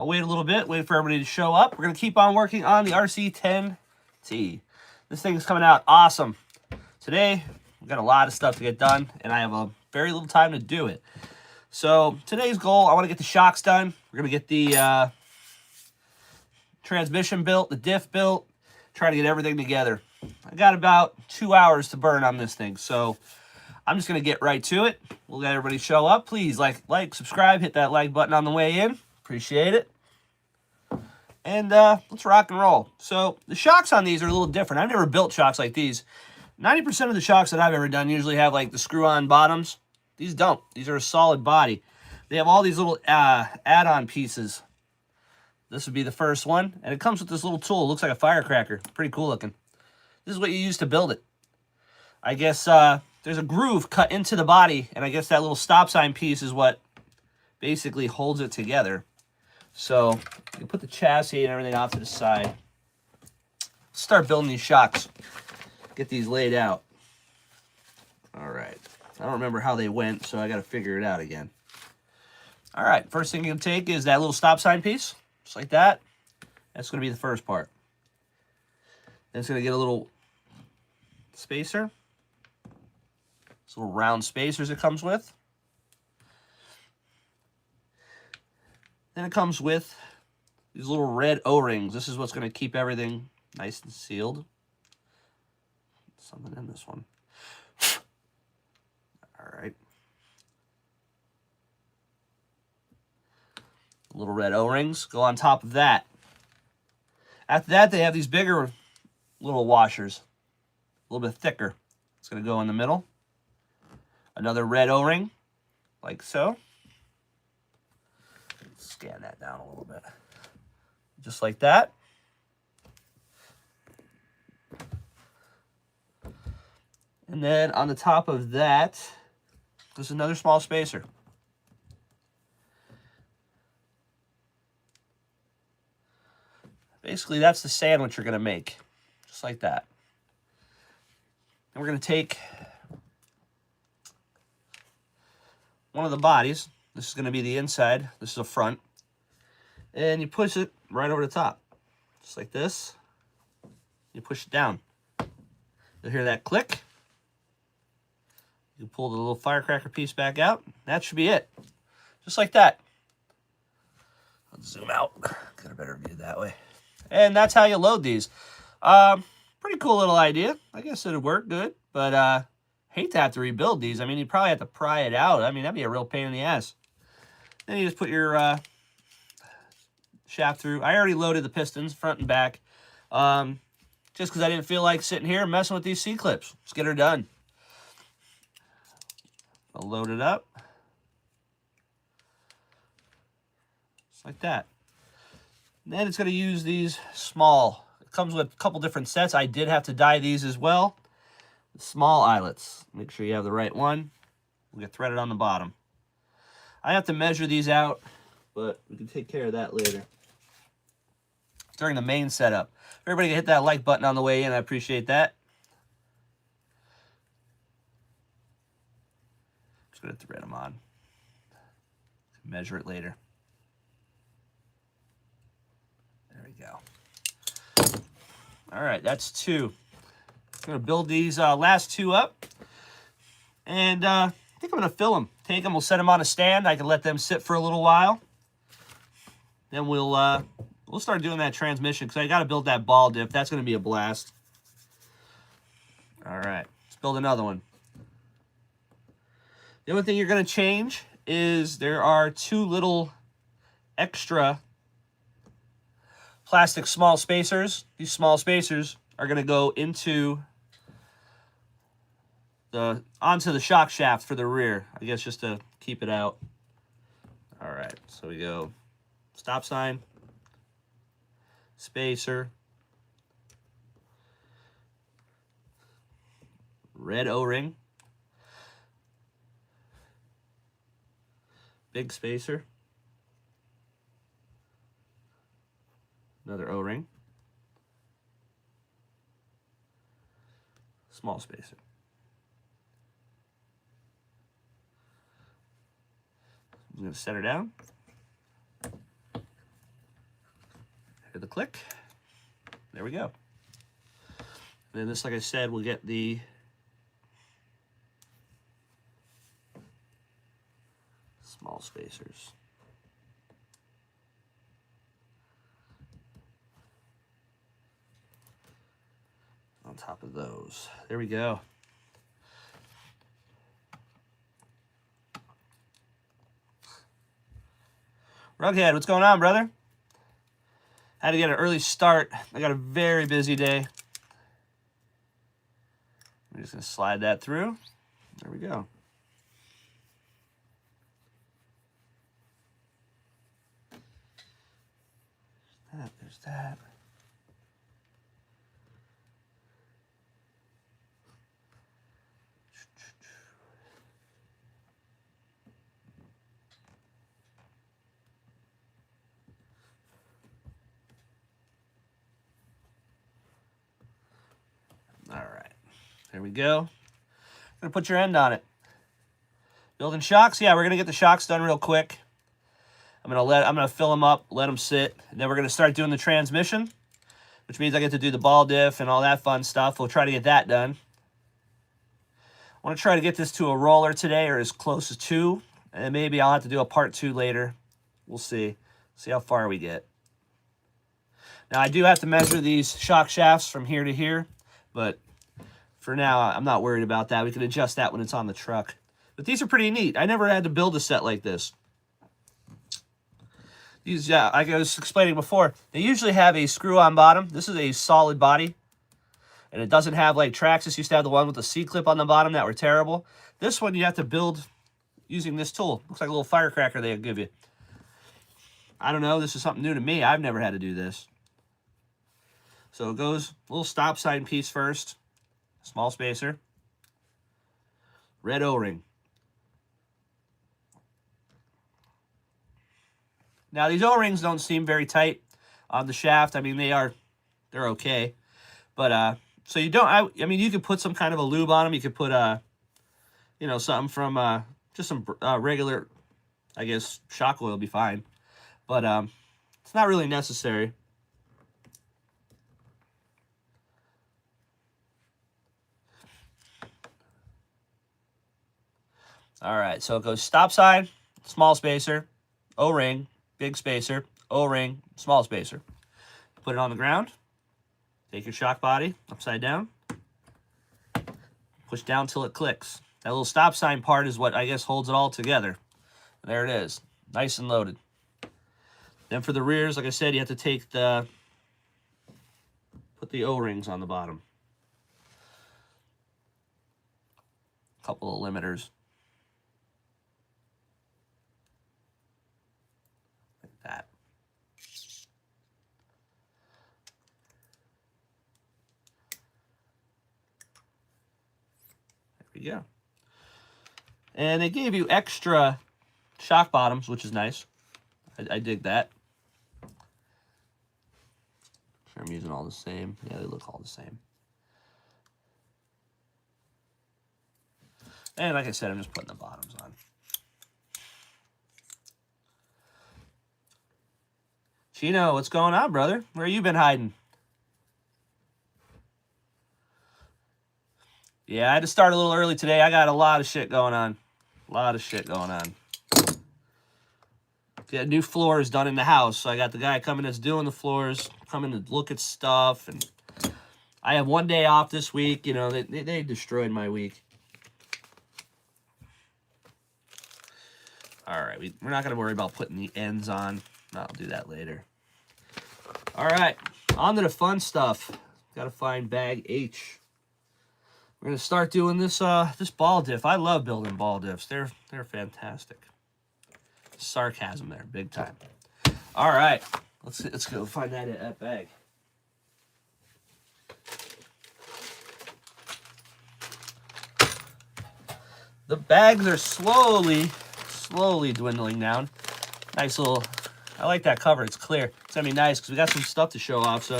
I'll wait a little bit, wait for everybody to show up. We're going to keep on working on the rc10t. This thing is coming out awesome. Today, we've got a lot of stuff to get done, and I have a very little time to do it. So today's goal, I want to get the shocks done. We're going to get the transmission built, the diff built, try to get everything together. I got about 2 hours to burn on this thing, so I'm just going to get right to it. We'll let everybody show up. Please like, subscribe, hit that like button on the way in. Appreciate it. And let's rock and roll. So the shocks on these are a little different. I've never built shocks like these. 90% of the shocks that I've ever done usually have like the screw-on bottoms. These don't. These are a solid body. They have all these little add-on pieces. This would be the first one. And it comes with this little tool. It looks like a firecracker. Pretty cool looking. This is what you use to build it. I guess there's a groove cut into the body, and I guess that little stop sign piece is what basically holds it together. So you can put the chassis and everything off to the side. Start building these shocks. Get these laid out. All right. I don't remember how they went, so I got to figure it out again. All right. First thing you're going to take is that little stop sign piece. Just like that. That's going to be the first part. Then it's going to get a little spacer. These little round spacers it comes with. Then it comes with these little red O-rings. This is what's going to keep everything nice and sealed. Something in this one. All right. Little red O-rings go on top of that. After that, they have these bigger little washers. A little bit thicker. It's going to go in the middle. Another red O-ring, like so. Scan that down a little bit. Just like that. And then on the top of that, there's another small spacer. Basically, that's the sandwich you're going to make. Just like that. And we're going to take one of the bodies. This is going to be the inside. This is the front. And you push it right over the top. Just like this. You push it down. You'll hear that click. You pull the little firecracker piece back out. That should be it. Just like that. Let's zoom out. Got a better view that way. And that's how you load these. Pretty cool little idea. I guess it'd work good. But hate to have to rebuild these. I mean, you'd probably have to pry it out. I mean, that'd be a real pain in the ass. Then you just put your shaft through. I already loaded the pistons, front and back. Just because I didn't feel like sitting here and messing with these C-clips. Let's get her done. I'll load it up. Just like that. And then it's going to use these small. It comes with a couple different sets. I did have to dye these as well. Small eyelets. Make sure you have the right one. We'll get threaded on the bottom. I have to measure these out, but we can take care of that later. During the main setup. Everybody can hit that like button on the way in. I appreciate that. Just going to thread them on. Measure it later. There we go. All right, that's two. I'm going to build these last two up. And I think I'm going to fill them. Take them, we'll set them on a stand. I can let them sit for a little while. Then we'll start doing that transmission because I got to build that ball diff. That's going to be a blast. All right, let's build another one. The only thing you're going to change is there are two little extra plastic small spacers. These small spacers are going to go onto the shock shaft for the rear, I guess, just to keep it out. All right, so we go stop sign, spacer, red O-ring, big spacer, another O-ring, small spacer. I'm going to set her down. click. There we go. And then this, like I said, we'll get the small spacers. On top of those. There we go. Rughead, what's going on, brother? Had to get an early start. I got a very busy day. I'm just going to slide that through. There we go. There's that. All right, there we go. Gonna put your end on it. Building shocks, yeah, we're gonna get the shocks done real quick. I'm gonna fill them up, let them sit, and then we're gonna start doing the transmission, which means I get to do the ball diff and all that fun stuff. We'll try to get that done. I want to try to get this to a roller today, or as close as to, and maybe I'll have to do a part 2 later. We'll see. See how far we get. Now I do have to measure these shock shafts from here to here. But for now, I'm not worried about that. We can adjust that when it's on the truck. But these are pretty neat. I never had to build a set like this. These, like I was explaining before, they usually have a screw-on bottom. This is a solid body. And it doesn't have like Traxxas used to have the one with the C-clip on the bottom that were terrible. This one you have to build using this tool. Looks like a little firecracker they give you. I don't know. This is something new to me. I've never had to do this. So it goes a little stop sign piece first, small spacer, red O-ring. Now these O-rings don't seem very tight on the shaft. I mean, they're okay, but so you don't. I mean, you could put some kind of a lube on them. You could put you know, something from just some regular, I guess, shock oil would be fine, but it's not really necessary. All right, so it goes stop sign, small spacer, O-ring, big spacer, O-ring, small spacer. Put it on the ground. Take your shock body upside down. Push down till it clicks. That little stop sign part is what I guess holds it all together. There it is, nice and loaded. Then for the rears, like I said, you have to take put the O-rings on the bottom. A couple of limiters. That. There we go. And they gave you extra shock bottoms, which is nice. I dig that. Sure, I'm using all the same. Yeah, they look all the same. And like I said, I'm just putting the bottoms on. Chino, what's going on, brother? Where you been hiding? Yeah, I had to start a little early today. I got a lot of shit going on. A lot of shit going on. Got new floors done in the house. So I got the guy coming that's doing the floors, coming to look at stuff. And I have one day off this week. You know, they destroyed my week. All right, we're not going to worry about putting the ends on. I'll do that later. All right, on to the fun stuff. Got to find bag H. We're going to start doing this this ball diff. I love building ball diffs. They're fantastic. Sarcasm there, big time. All right, let's go find that bag. The bags are slowly dwindling down. Nice little, I like that cover. It's clear. It's gonna be nice because we got some stuff to show off, so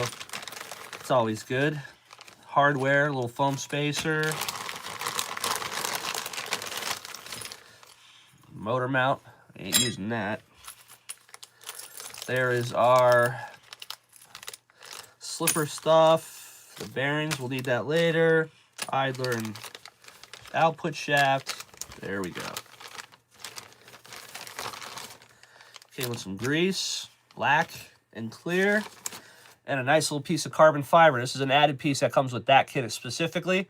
it's always good. Hardware, a little foam spacer. Motor mount. Ain't using that. There is our slipper stuff. The bearings, we'll need that later. Idler and output shaft. There we go. Came with some grease, black and clear, and a nice little piece of carbon fiber. This is an added piece that comes with that kit specifically.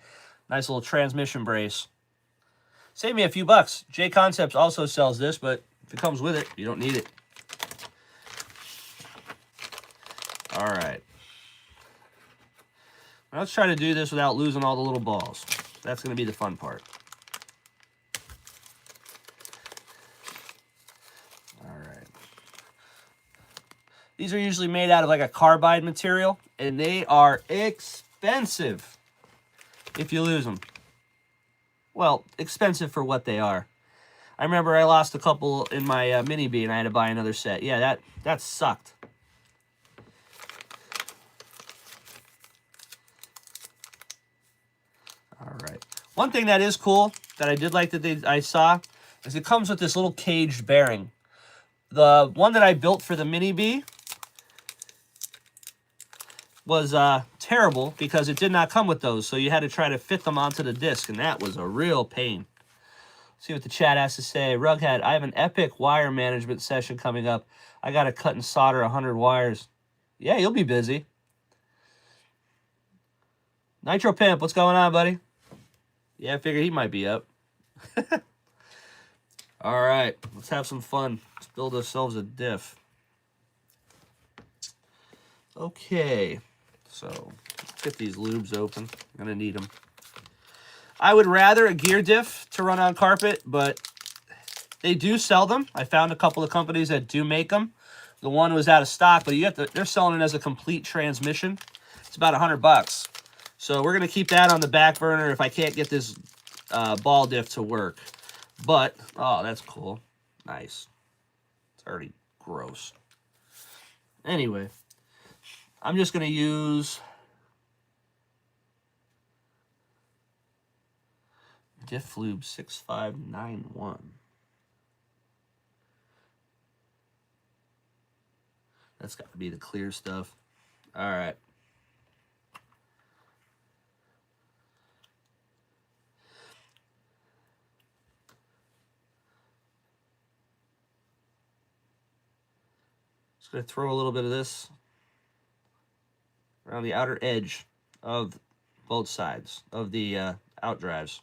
Nice little transmission brace. Save me a few bucks. Jconcepts also sells this, but if it comes with it, you don't need it. All right. Now let's try to do this without losing all the little balls. That's going to be the fun part. All right. These are usually made out of like a carbide material, and they are expensive if you lose them. Well, expensive for what they are. I remember I lost a couple in my Mini B, and I had to buy another set. Yeah, that sucked. All right. One thing that is cool that I did like that I saw is it comes with this little caged bearing. The one that I built for the Mini B was terrible because it did not come with those, so you had to try to fit them onto the disc, and that was a real pain. See what the chat has to say. Rughead, I have an epic wire management session coming up. I got to cut and solder 100 wires. Yeah, you'll be busy. Nitro Pimp, what's going on, buddy? Yeah, I figured he might be up. All right, let's have some fun. Let's build ourselves a diff. Okay, so let's get these lubes open. I'm going to need them. I would rather a gear diff to run on carpet, but they do sell them. I found a couple of companies that do make them. The one was out of stock, but they're selling it as a complete transmission. It's about $100. So we're going to keep that on the back burner if I can't get this ball diff to work. But, oh, that's cool. Nice. It's already gross. Anyway, I'm just going to use Diff Lube 6591. That's got to be the clear stuff. All right. Just going to throw a little bit of this around the outer edge of both sides of the out drives.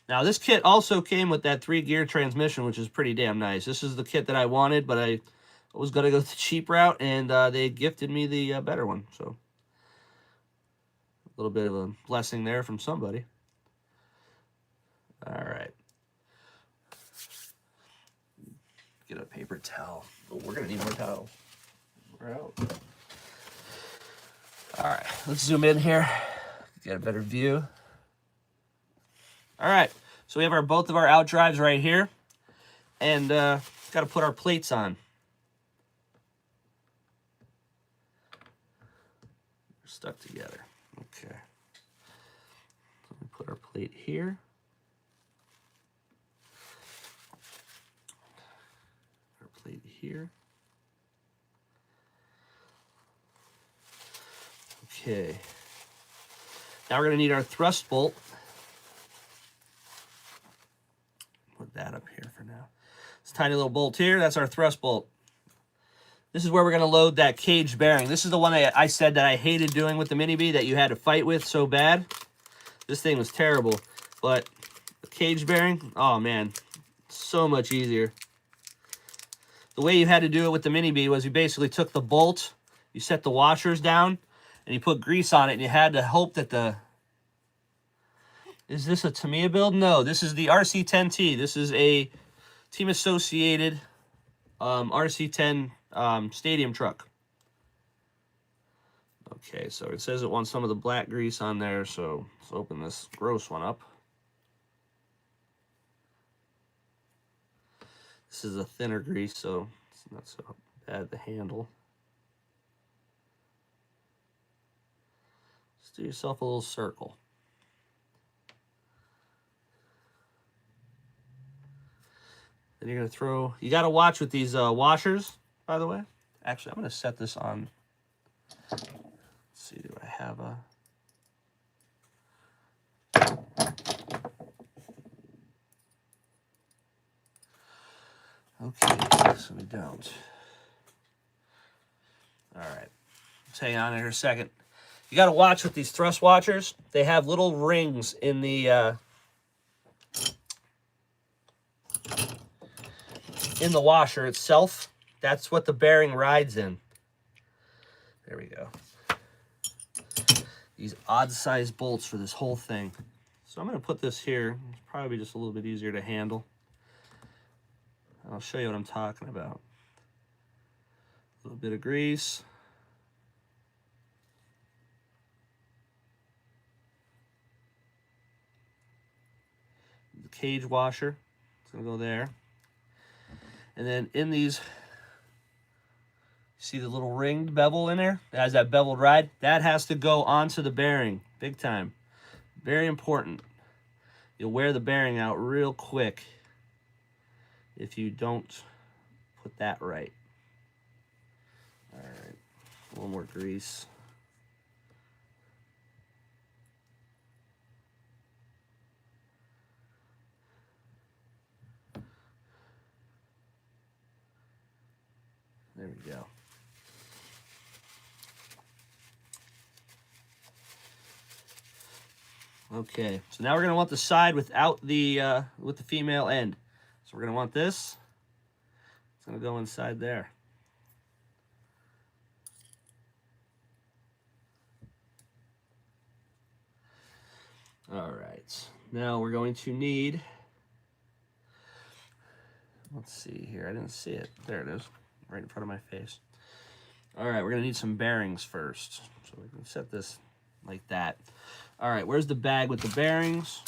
Now, this kit also came with that 3-gear transmission, which is pretty damn nice. This is the kit that I wanted, but I was going to go the cheap route, and they gifted me the better one. So, a little bit of a blessing there from somebody. All right. Get a paper towel. Oh, we're going to need more towels. We're out. All right, let's zoom in here. Get a better view. All right, so we have both of our out drives right here, and got to put our plates on. They're stuck together. Okay. So we put our plate here. Our plate here. Okay. Now we're going to need our thrust bolt. Put that up here for now. This tiny little bolt here, that's our thrust bolt. This is where we're going to load that cage bearing. This is the one I said that I hated doing with the Mini B, that you had to fight with so bad. This thing was terrible. But the cage bearing, oh man, so much easier. The way you had to do it with the Mini B was you basically took the bolt, you set the washers down, and you put grease on it, and you had to hope that the... Is this a Tamiya build? No, this is the rc10t. This is a Team Associated rc10 stadium truck. Okay, so it says it wants some of the black grease on there, so let's open this gross one up. This is a thinner grease, so it's not so bad to handle. Just do yourself a little circle. Then you're going to throw... You got to watch with these washers, by the way. Actually, I'm going to set this on. Let's see, do I have a... Okay, so we don't. All right, let's hang on here a second. You got to watch with these thrust washers. They have little rings in the washer itself. That's what the bearing rides in. There we go. These odd-sized bolts for this whole thing. So I'm going to put this here. It's probably just a little bit easier to handle. I'll show you what I'm talking about. A little bit of grease. The cage washer. It's going to go there. And then in these, see the little ringed bevel in there? It has that beveled ride. That has to go onto the bearing. Big time. Very important. You'll wear the bearing out real quick if you don't put that right. All right, a little more grease. There we go. Okay, so now we're going to want the side without the with the female end. So we're going to want this. It's going to go inside there. All right, now we're going to need, let's see here, I didn't see it. There it is, right in front of my face. All right, we're going to need some bearings first. So we can set this like that. All right, where's the bag with the bearings?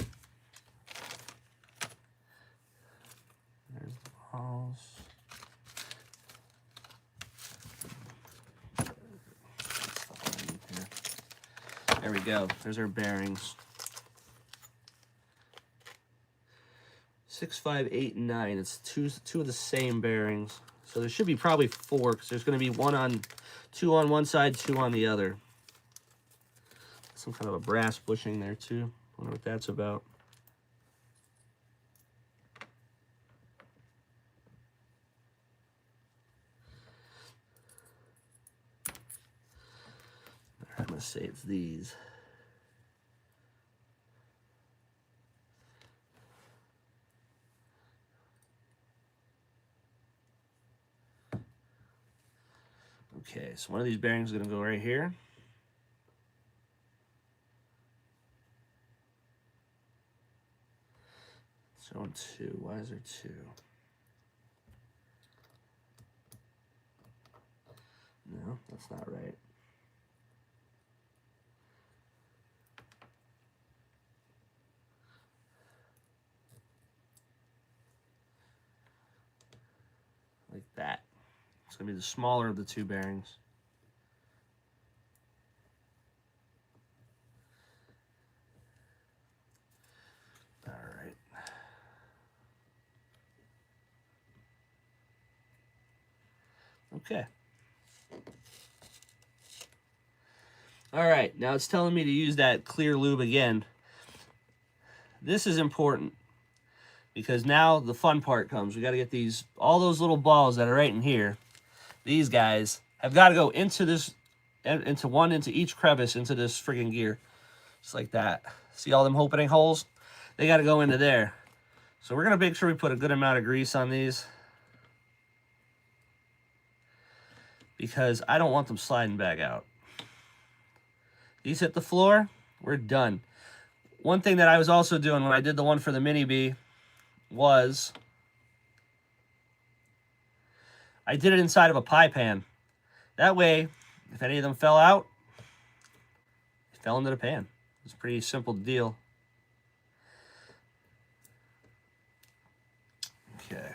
There's the balls. There we go. There's our bearings. 6, 5, 8, and 9. It's two of the same bearings. So there should be probably 4 because there's going to be two on one side, 2 on the other. Some kind of a brass bushing there too. Wonder what that's about. I'm going to say it's these. Okay, so one of these bearings is going to go right here. Showing 2. Why is there 2? No, that's not right. Like that. It's going to be the smaller of the 2 bearings. All right. Okay. All right, now it's telling me to use that clear lube again. This is important because now the fun part comes. We got to get all those little balls that are right in here. These guys have got to go into this, into each crevice into this friggin' gear. Just like that. See all them opening holes? They got to go into there. So we're going to make sure we put a good amount of grease on these, because I don't want them sliding back out. These hit the floor, we're done. One thing that I was also doing when I did the one for the Mini Bee was I did it inside of a pie pan. That way, if any of them fell out, it fell into the pan. It's a pretty simple deal. Okay.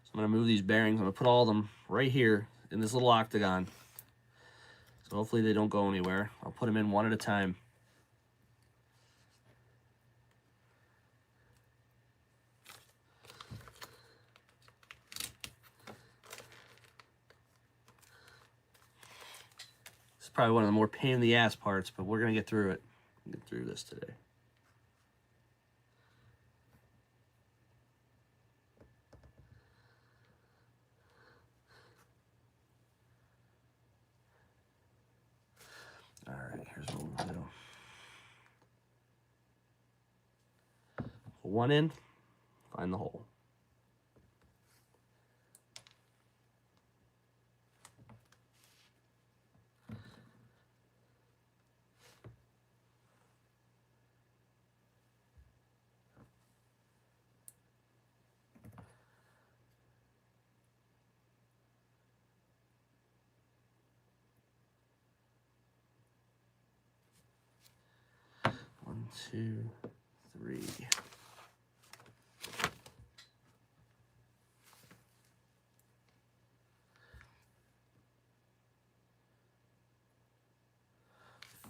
So I'm going to move these bearings. I'm going to put all of them right here in this little octagon. So hopefully they don't go anywhere. I'll put them in one at a time. probably one of the more pain in the ass parts, but we're going to get through it. Get through this today. All right, here's what we'll do. One in, find the hole. One, two, three.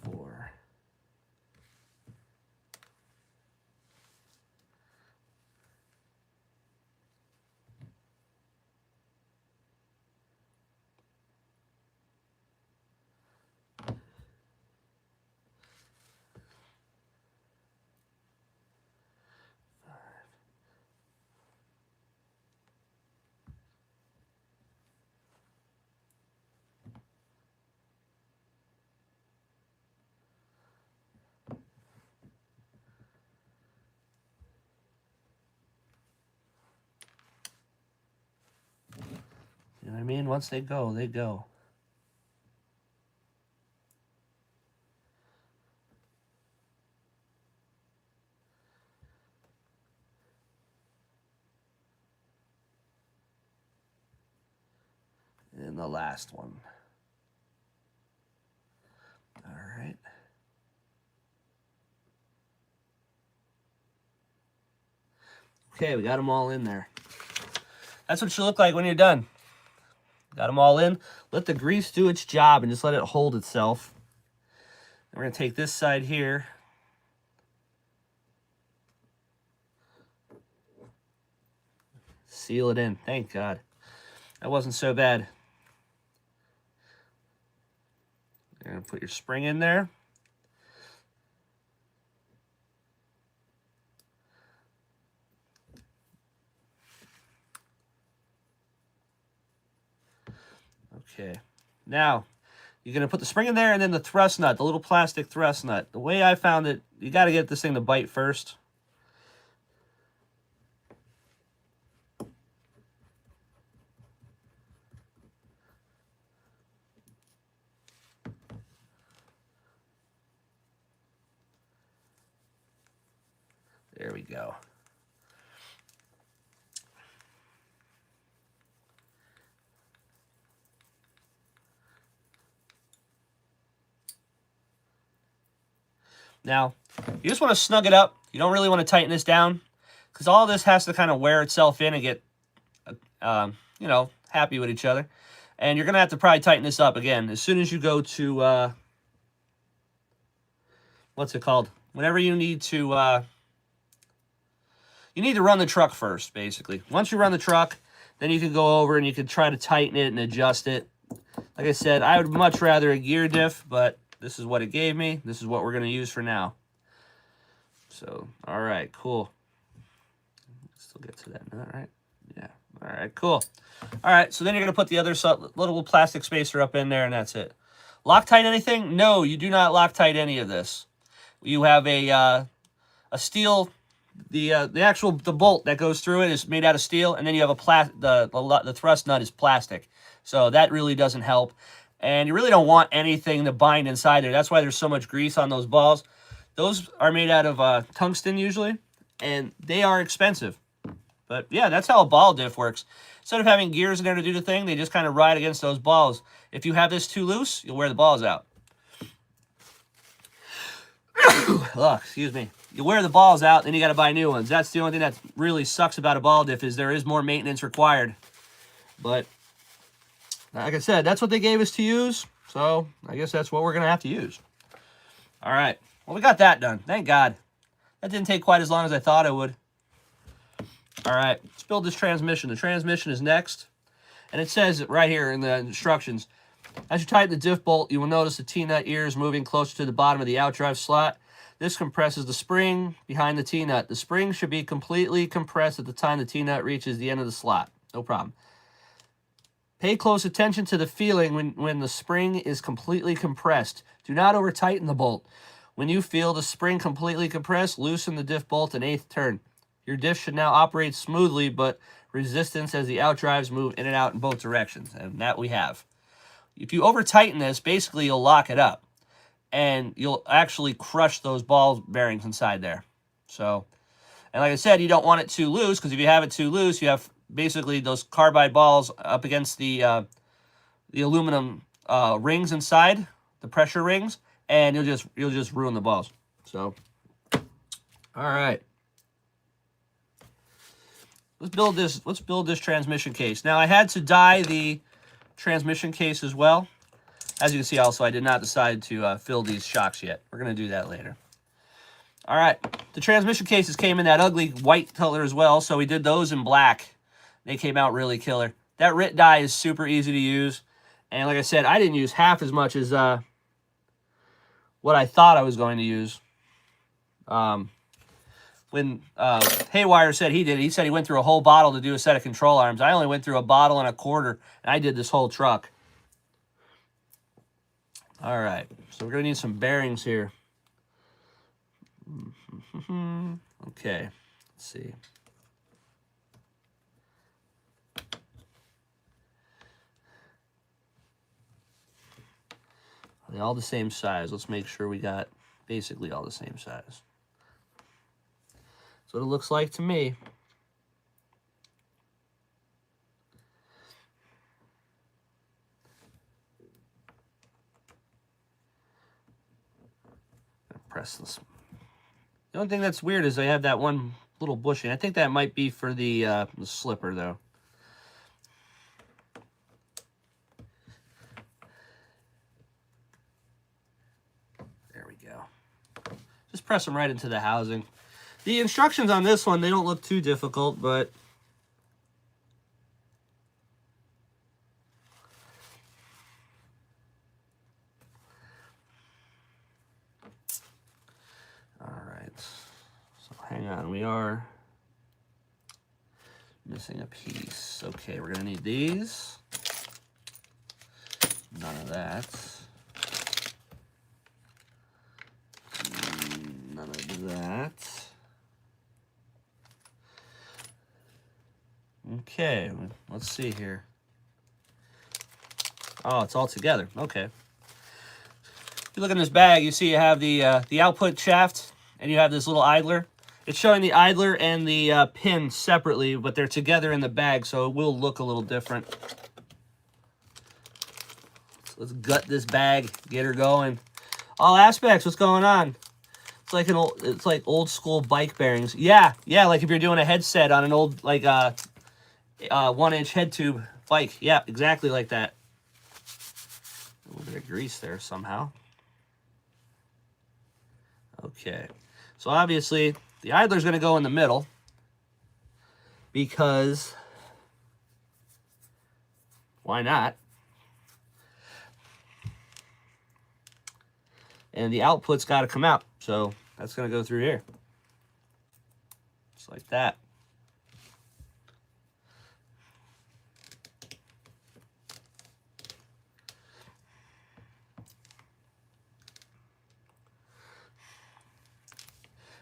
Four. You know what I mean? Once they go, they go. And the last one. All right. Okay, we got them all in there. That's what it should look like when you're done. Got them all in. Let the grease do its job and just let it hold itself. And we're going to take this side here. Seal it in. Thank God. That wasn't so bad. You're going to put your spring in there. Okay. Now, you're going to put the spring in there and then the thrust nut, the little plastic thrust nut. The way I found it, you got to get this thing to bite first. There we go. Now, you just want to snug it up. You don't really want to tighten this down because all this has to kind of wear itself in and get, you know, happy with each other. And you're going to have to probably tighten this up again as soon as you go to, what's it called? Whenever you need to run the truck first, basically. Once you run the truck, then you can go over and you can try to tighten it and adjust it. Like I said, I would much rather a gear diff, but this is what it gave me. This is what we're going to use for now. So, all right, cool. Still get to that nut, right? Yeah. All right, cool. All right, so then you're going to put the other little plastic spacer up in there, and that's it. Loctite anything? No, you do not Loctite any of this. You have a steel, the bolt that goes through it is made out of steel, and then you have the thrust nut is plastic. So that really doesn't help. And you really don't want anything to bind inside there. That's why there's so much grease on those balls. Those are made out of tungsten usually, and they are expensive. But yeah, that's how a ball diff works. Instead of having gears in there to do the thing, they just kind of ride against those balls. If you have this too loose, you'll wear the balls out. Oh, excuse me. You wear the balls out, then you got to buy new ones. That's the only thing that really sucks about a ball diff is there is more maintenance required. But like I said, that's what they gave us to use, so I guess that's what we're going to have to use. All right. Well, we got that done. Thank God. That didn't take quite as long as I thought it would. All right. Let's build this transmission. The transmission is next. And it says right here in the instructions, As you tighten the diff bolt, you will notice the T-nut ear is moving closer to the bottom of the outdrive slot. This compresses the spring behind the T-nut. The spring should be completely compressed at the time the T-nut reaches the end of the slot. No problem. Pay close attention to the feeling when the spring is completely compressed. Do not over-tighten the bolt. When you feel the spring completely compressed, loosen the diff bolt an 1/8 turn. Your diff should now operate smoothly, but resistance as the outdrives move in and out in both directions, and that we have. If you over-tighten this, basically you'll lock it up, and you'll actually crush those ball bearings inside there. So, and like I said, you don't want it too loose, because if you have it too loose, you have basically those carbide balls up against the aluminum rings inside, the pressure rings, and you'll just ruin the balls. So, all right. Let's build this transmission case. Now I had to die the transmission case as well. As you can see, also I did not decide to fill these shocks yet. We're gonna do that later. All right, the transmission cases came in that ugly white color as well, so we did those in black. They came out really killer. That RIT die is super easy to use, and like I said, I didn't use half as much as what I thought I was going to use. When Haywire said he did, he said he went through a whole bottle to do a set of control arms. I only went through a bottle and a quarter, and I did this whole truck. All right, so we're going to need some bearings here. Okay, let's see. Are they all the same size? Let's make sure we got basically all the same size. That's what it looks like to me. Press this. The only thing that's weird is I have that one little bushing. I think that might be for the slipper, though. There we go. Just press them right into the housing. The instructions on this one, they don't look too difficult, but all right. So hang on, we are missing a piece. Okay, we're gonna need these. None of that. None of that. Okay, let's see here. Oh, it's all together. Okay. If you look in this bag, you see you have the output shaft, and you have this little idler. It's showing the idler and the pin separately, but they're together in the bag, so it will look a little different. So let's gut this bag, get her going. All aspects, what's going on? It's like old school bike bearings. Yeah, like if you're doing a headset on an old 1-inch head tube bike. Yeah, exactly like that. A little bit of grease there somehow. Okay, so obviously the idler's going to go in the middle because why not? And the output's got to come out, so that's going to go through here. Just like that.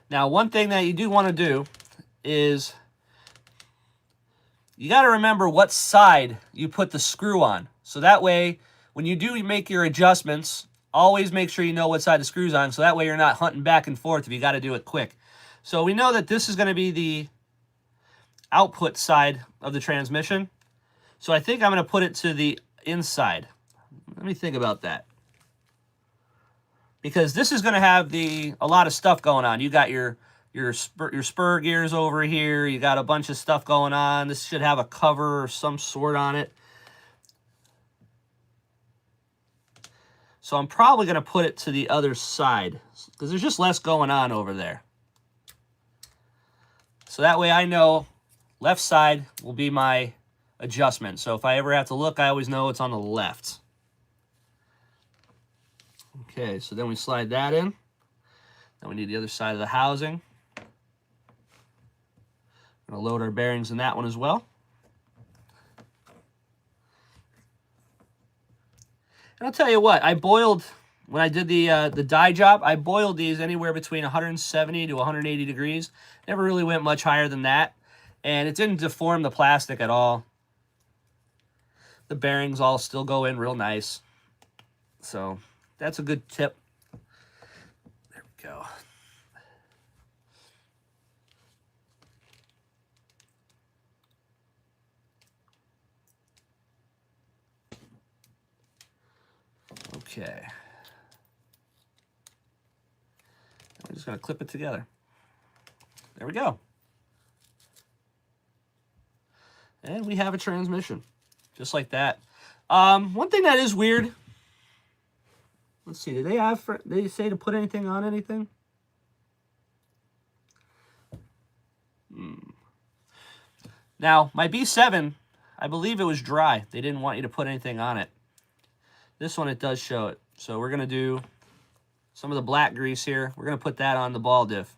Now, one thing that you do want to do is you got to remember what side you put the screw on. So that way, when you do make your adjustments, always make sure you know what side the screw's on, so that way you're not hunting back and forth if you got to do it quick. So we know that this is going to be the output side of the transmission. So I think I'm going to put it to the inside. Let me think about that. Because this is going to have a lot of stuff going on. You got your spur gears over here. You got a bunch of stuff going on. This should have a cover or some sort on it. So I'm probably going to put it to the other side because there's just less going on over there. So that way I know left side will be my adjustment. So if I ever have to look, I always know it's on the left. Okay, so then we slide that in. Then we need the other side of the housing. Gonna load our bearings in that one as well. And I'll tell you what, I boiled, when I did the dye job, I boiled these anywhere between 170 to 180 degrees. Never really went much higher than that. And it didn't deform the plastic at all. The bearings all still go in real nice. So that's a good tip. There we go. Okay. I'm just going to clip it together. There we go. And we have a transmission. Just like that. One thing that is weird. Let's see. Did they say to put anything on anything? Now, my B7, I believe it was dry. They didn't want you to put anything on it. This one, it does show it. So we're going to do some of the black grease here. We're going to put that on the ball diff.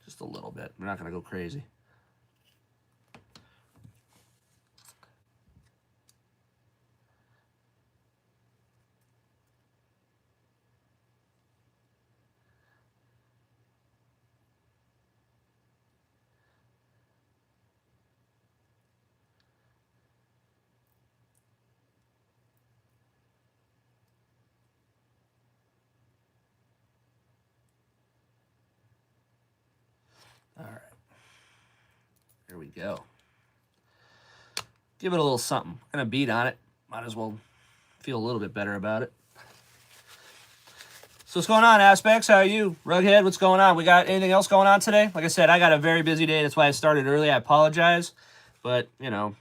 Just a little bit. We're not going to go crazy. All right. There we go. Give it a little something. I'm going to beat on it. Might as well feel a little bit better about it. So what's going on, Aspects? How are you? Rughead, what's going on? We got anything else going on today? Like I said, I got a very busy day. That's why I started early. I apologize. But, you know,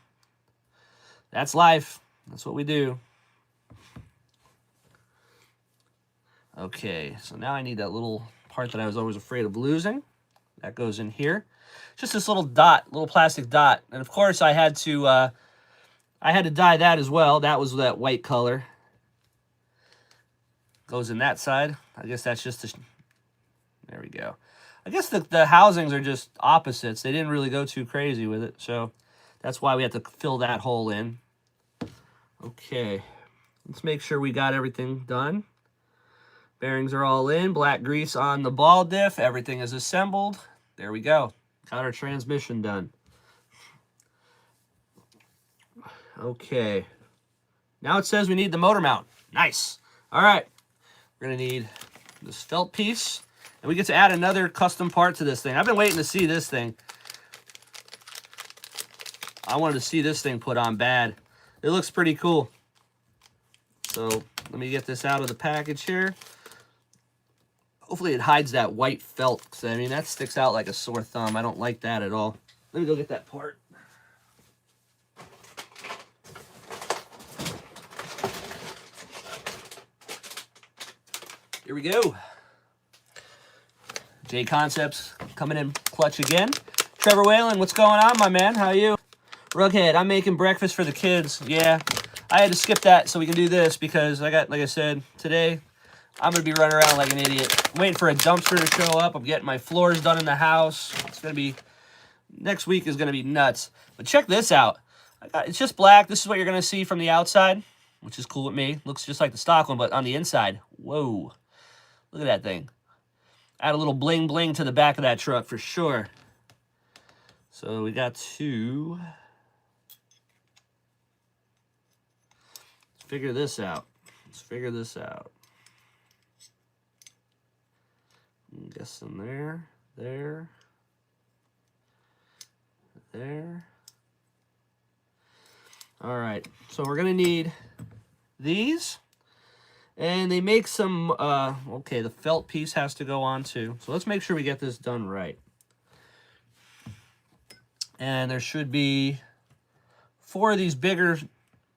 that's life. That's what we do. Okay, so now I need that little part that I was always afraid of losing. That goes in here. Just this little dot, little plastic dot. And of course I had to dye that as well. That was that white color. Goes in that side. I guess that's just there we go. I guess the housings are just opposites. They didn't really go too crazy with it. So that's why we have to fill that hole in. Okay. Let's make sure we got everything done. Bearings are all in. Black grease on the ball diff. Everything is assembled. There we go. Got our transmission done. Okay. Now it says we need the motor mount. Nice. All right. We're going to need this felt piece. And we get to add another custom part to this thing. I've been waiting to see this thing. I wanted to see this thing put on bad. It looks pretty cool. So let me get this out of the package here. Hopefully it hides that white felt, because I mean that sticks out like a sore thumb. I don't like that at all. Let me go get that part. Here we go. Jconcepts coming in clutch again. Trevor Whalen, what's going on, my man? How are you? Rughead, I'm making breakfast for the kids. Yeah, I had to skip that so we can do this because I got, like I said, today I'm going to be running around like an idiot. I'm waiting for a dumpster to show up. I'm getting my floors done in the house. It's going to be, next week is going to be nuts. But check this out. It's just black. This is what you're going to see from the outside, which is cool with me. Looks just like the stock one, but on the inside, whoa. Look at that thing. Add a little bling bling to the back of that truck for sure. So we got to figure this out. Let's figure this out. I'm guessing there. All right, so we're gonna need these, and they make some, okay, the felt piece has to go on too. So let's make sure we get this done right. And there should be 4 of these bigger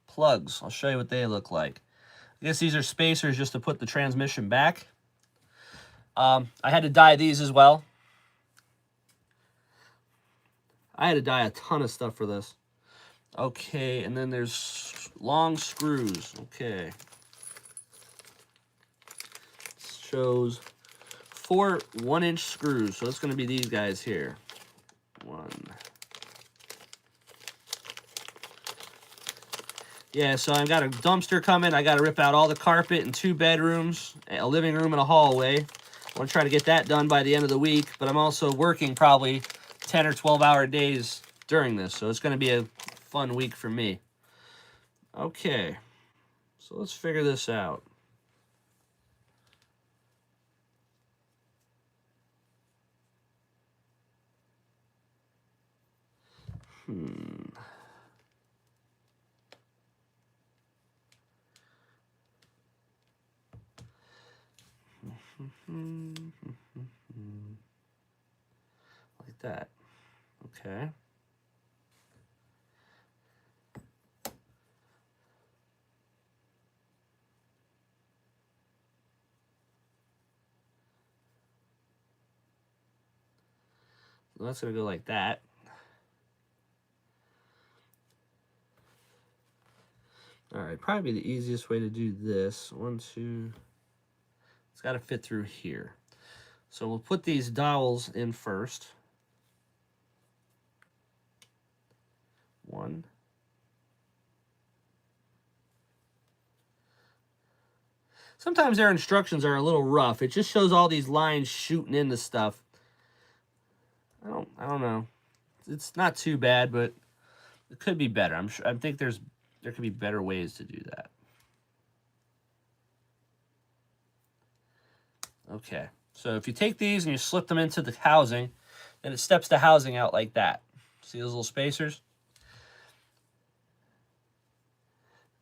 plugs. I'll show you what they look like. I guess these are spacers just to put the transmission back. I had to dye these as well. I had to dye a ton of stuff for this. Okay, and then there's long screws. Okay. Shows 4 1-inch screws. So it's going to be these guys here. 1. Yeah, so I've got a dumpster coming. I got to rip out all the carpet in 2 bedrooms, a living room, and a hallway. I want to try to get that done by the end of the week, but I'm also working probably 10 or 12-hour days during this, so it's going to be a fun week for me. Okay, so let's figure this out. Like that. Okay. So that's going to go like that. All right, probably the easiest way to do this. 1, 2. It's got to fit through here. So we'll put these dowels in first. 1. Sometimes their instructions are a little rough. It just shows all these lines shooting into stuff. I don't know. It's not too bad, but it could be better. I think there could be better ways to do that. Okay. So if you take these and you slip them into the housing, then it steps the housing out like that. See those little spacers?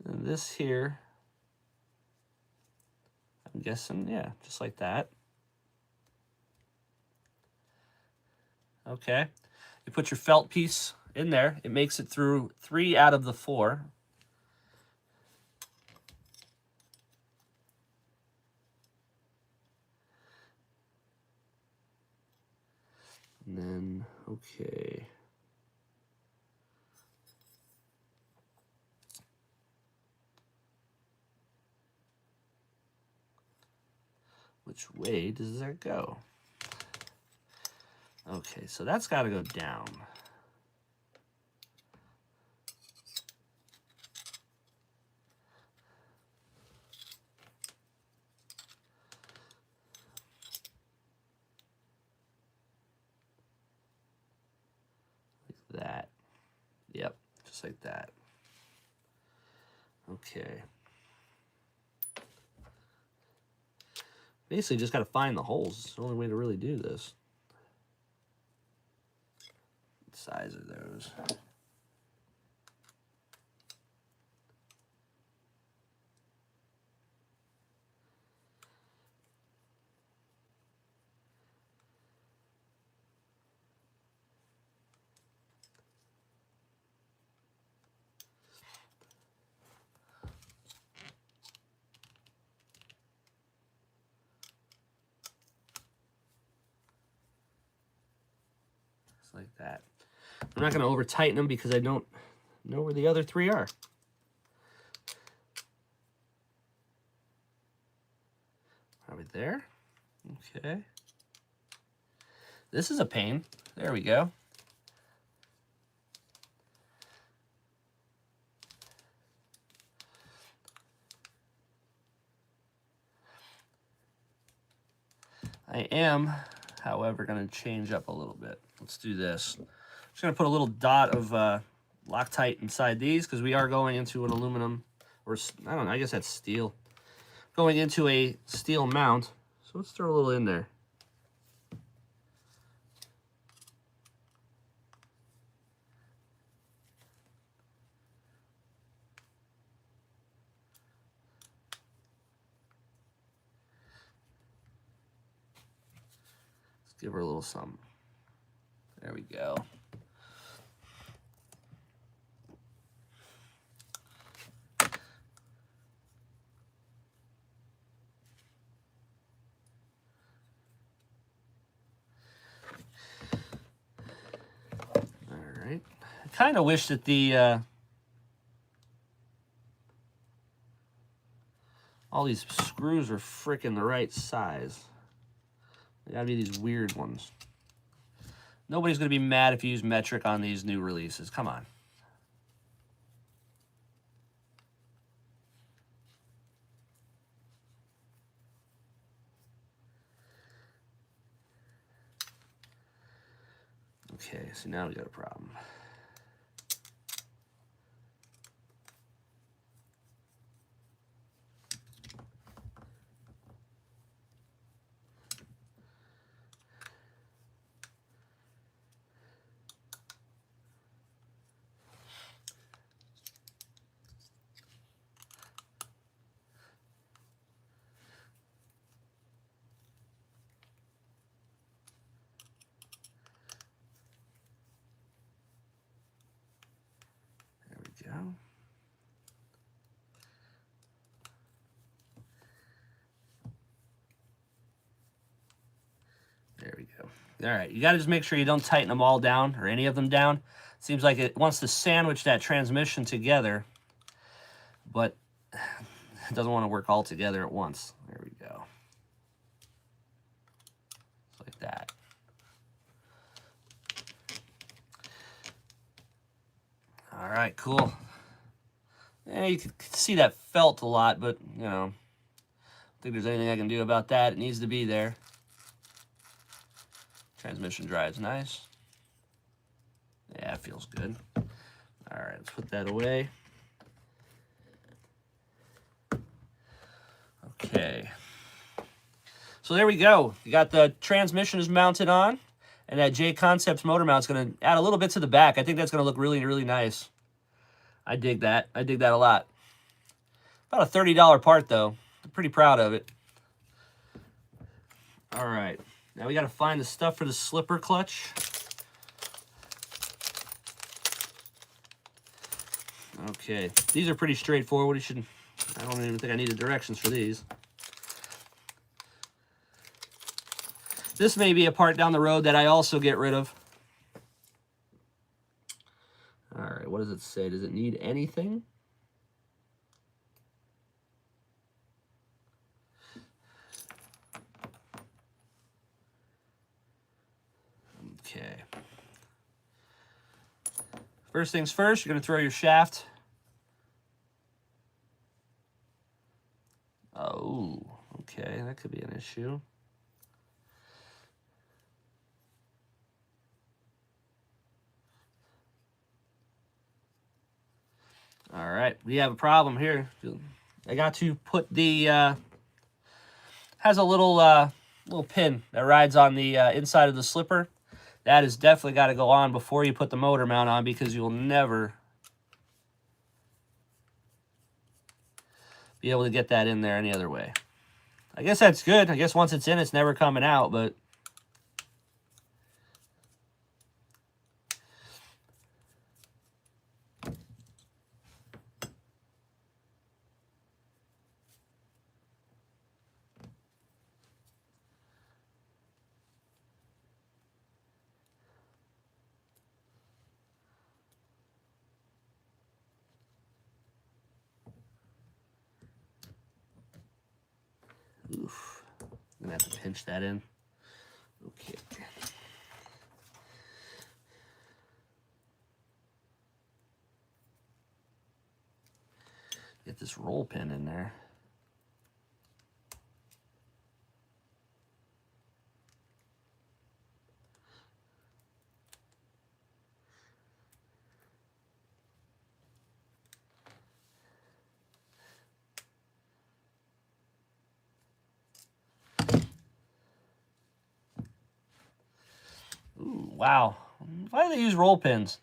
And this here, I'm guessing, yeah, just like that. Okay. You put your felt piece in there. It makes it through 3 out of the 4. And then, okay. Which way does that go? Okay, so that's got to go down. Like that. Yep, just like that. Okay. Basically, just got to find the holes. It's the only way to really do this. What size are those? Just like that. I'm not going to over tighten them because I don't know where the other 3 are. Probably there. Okay. This is a pain. There we go. I am, however, going to change up a little bit. Let's do this. I'm just going to put a little dot of Loctite inside these because we are going into an aluminum, or I don't know, I guess that's steel. Going into a steel mount. So let's throw a little in there. Let's give her a little something. There we go. All right. I kind of wish that the All these screws are freaking the right size. They gotta be these weird ones. Nobody's gonna be mad if you use metric on these new releases. Come on. Okay, so now we got a problem. There we go. There we go. All right, you got to just make sure you don't tighten them all down or any of them down. Seems like it wants to sandwich that transmission together, but it doesn't want to work all together at once. There we go. Just like that. All right, cool. Yeah, you can see that felt a lot, but, you know, I don't think there's anything I can do about that. It needs to be there. Transmission drives nice. Yeah, it feels good. All right, let's put that away. Okay. So there we go. You got the transmission is mounted on, and that Jconcepts motor mount is going to add a little bit to the back. I think that's going to look really, really nice. I dig that. I dig that a lot. About a $30 part, though. I'm pretty proud of it. All right. Now we got to find the stuff for the slipper clutch. Okay. These are pretty straightforward. I don't even think I need the directions for these. This may be a part down the road that I also get rid of. All right, what does it say? Does it need anything? Okay. First things first, you're going to throw your shaft. Oh, okay, that could be an issue. All right, we have a problem here. I got to put the, has a little pin that rides on the inside of the slipper. That has definitely got to go on before you put the motor mount on, because you'll never be able to get that in there any other way. I guess that's good. I guess once it's in, it's never coming out, but oof. I'm going to have to pinch that in. Okay. Get this roll pin in there. Ooh, wow. Why do they use roll pins?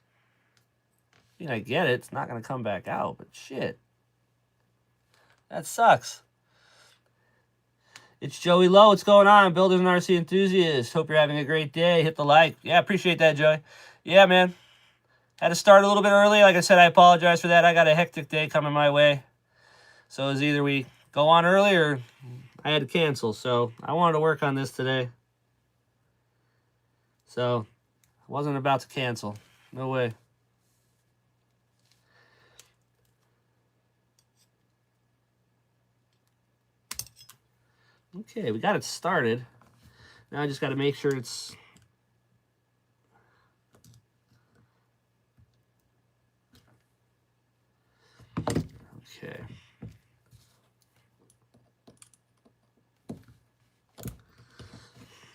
I mean, I get it. It's not going to come back out, but shit. That sucks. It's Joey Lowe. What's going on? Builders and RC enthusiasts. Hope you're having a great day. Hit the like. Yeah, appreciate that, Joey. Yeah, man. Had to start a little bit early. Like I said, I apologize for that. I got a hectic day coming my way. So it was either we go on early or I had to cancel. So I wanted to work on this today. So I wasn't about to cancel. No way. Okay, we got it started. Now I just got to make sure it's... Okay.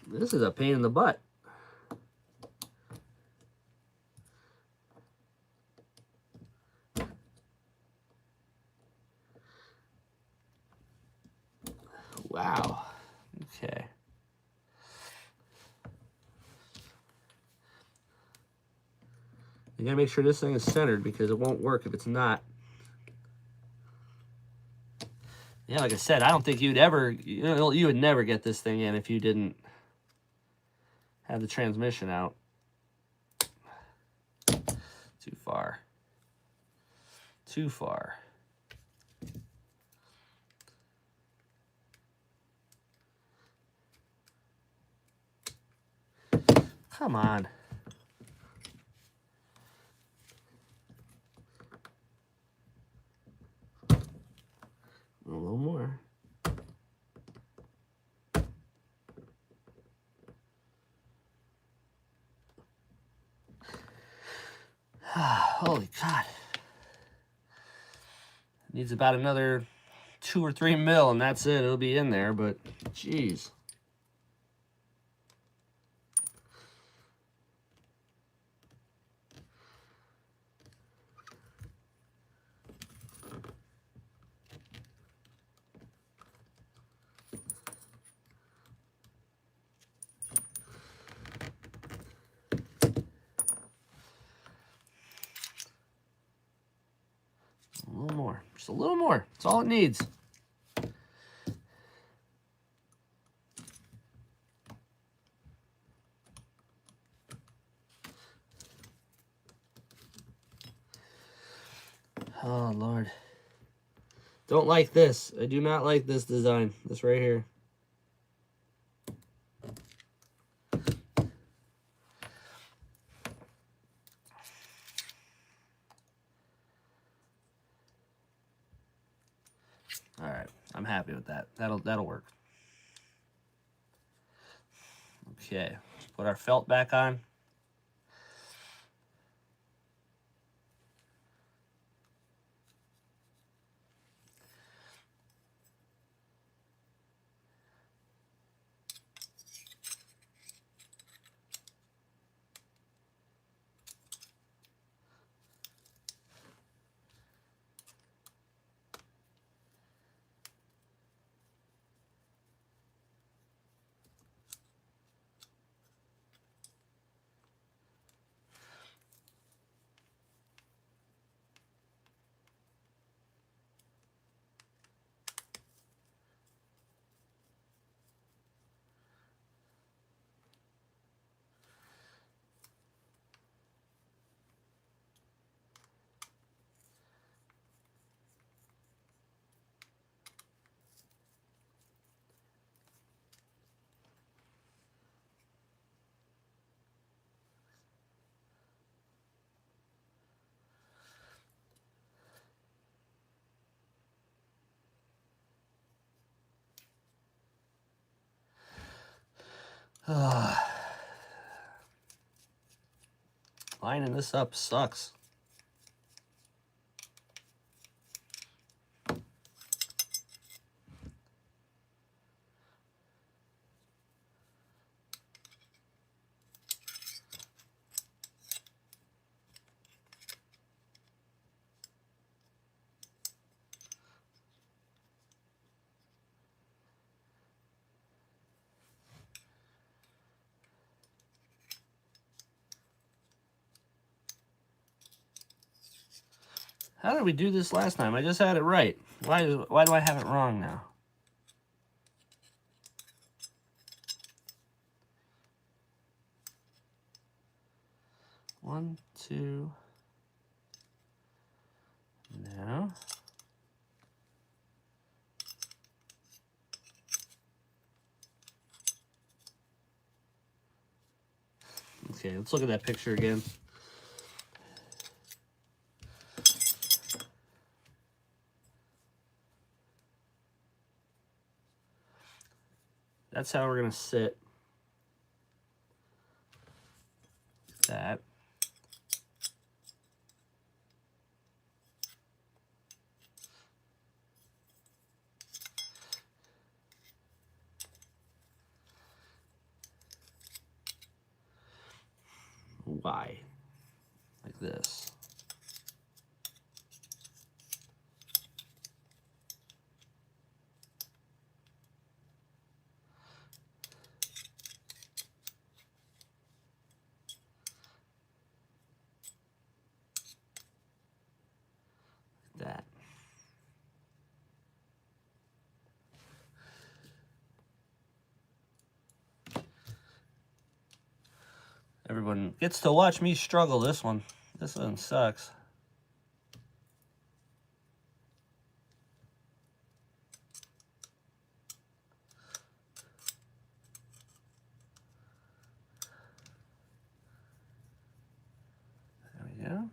This is a pain in the butt. Wow. Okay. You gotta make sure this thing is centered because it won't work if it's not. Yeah, like I said, I don't think you'd ever, you would never get this thing in if you didn't have the transmission out. Too far. Too far. Come on. A little more. Holy God. Needs about another 2 or 3 mil and that's it. It'll be in there, but geez. A little more. Just a little more. That's all it needs. Oh, Lord. Don't like this. I do not like this design. This right here. All right. I'm happy with that. That'll work. Okay. Let's put our felt back on. Lining this up sucks. How did we do this last time? I just had it right. Why do I have it wrong now? One, two. Now. Okay, let's look at that picture again. That's how we're going to sit that. Y, like this. That. Everyone gets to watch me struggle this one. This one sucks. There we go.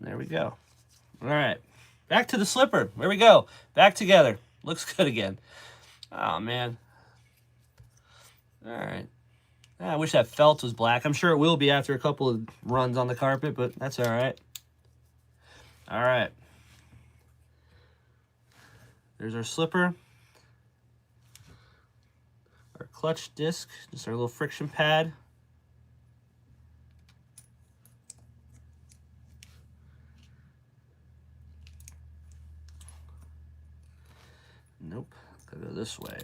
There we go. All right. Back to the slipper. There we go. Back together. Looks good again. Oh, man. All right. I wish that felt was black. I'm sure it will be after a couple of runs on the carpet, but that's all right. All right. There's our slipper. Our clutch disc, just our little friction pad. Nope, gotta go this way.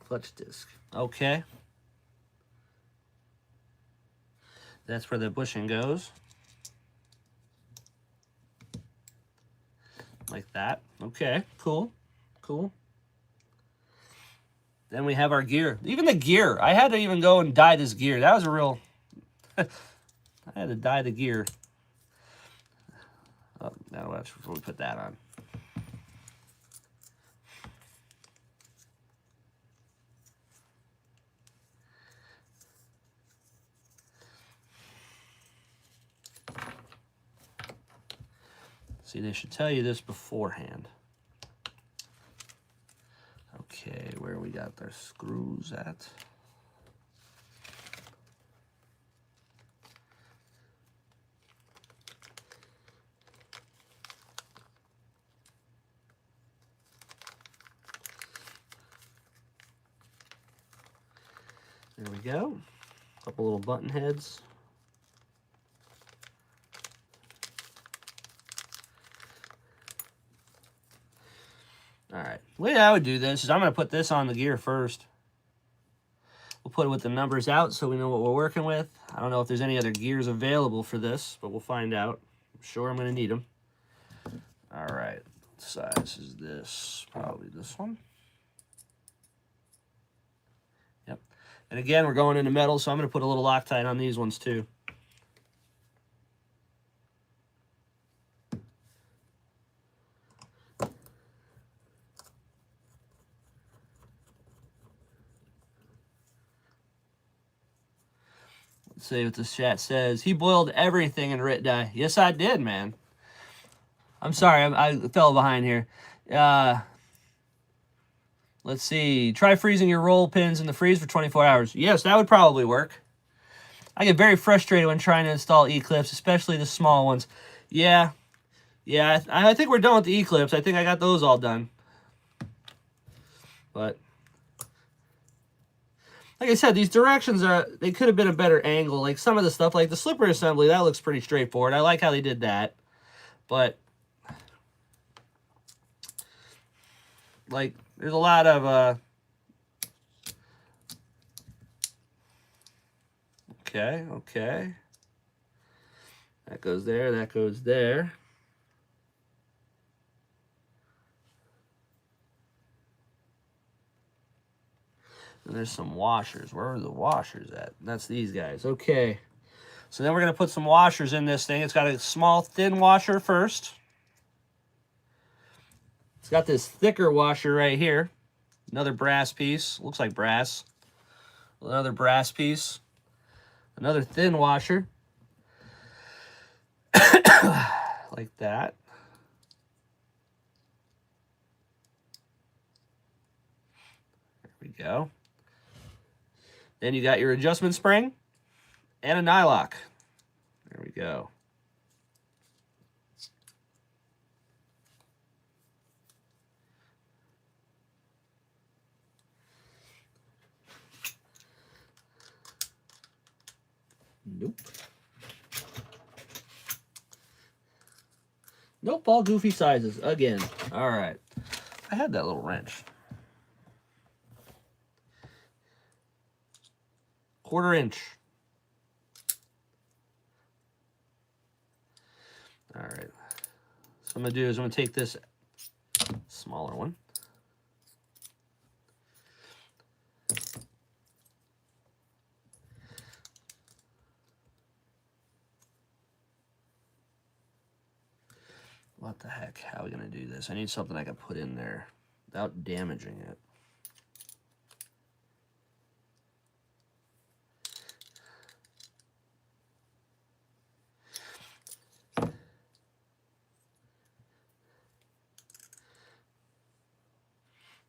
Clutch disc, okay. That's where the bushing goes. Like that, okay, cool, cool. Then we have our gear. Even the gear. I had to even go and dye this gear. That was a real... I had to dye the gear. Oh, now watch before we put that on. See, they should tell you this beforehand. Okay, where we got their screws at? There we go. A couple little button heads. All right, the way I would do this is I'm going to put this on the gear first. We'll put it with the numbers out so we know what we're working with. I don't know if there's any other gears available for this, but we'll find out. I'm sure I'm going to need them. All right, what size is this? Probably this one. Yep. And again, we're going into metal, so I'm going to put a little Loctite on these ones too. See what this chat says. He boiled everything in RIT dye. Yes, I did, man. I'm sorry, I fell behind here. Let's see. Try freezing your roll pins in the freeze for 24 hours. Yes, that would probably work. I get very frustrated when trying to install E-clips, especially the small ones. Yeah, I think we're done with the E-clips. I think I got those all done. But like I said, these directions they could have been a better angle. Like some of the stuff, like the slipper assembly, that looks pretty straightforward. I like how they did that. But like there's a lot of okay. That goes there, that goes there. And there's some washers. Where are the washers at? That's these guys. Okay. So then we're going to put some washers in this thing. It's got a small, thin washer first. It's got this thicker washer right here. Another brass piece. Looks like brass. Another brass piece. Another thin washer. Like that. There we go. Then you got your adjustment spring and a nylock. There we go. Nope. Nope, all goofy sizes again. All right. I had that little wrench. 1/4 inch. All right. So I'm going to do is I'm going to take this smaller one. What the heck? How are we going to do this? I need something I can put in there without damaging it.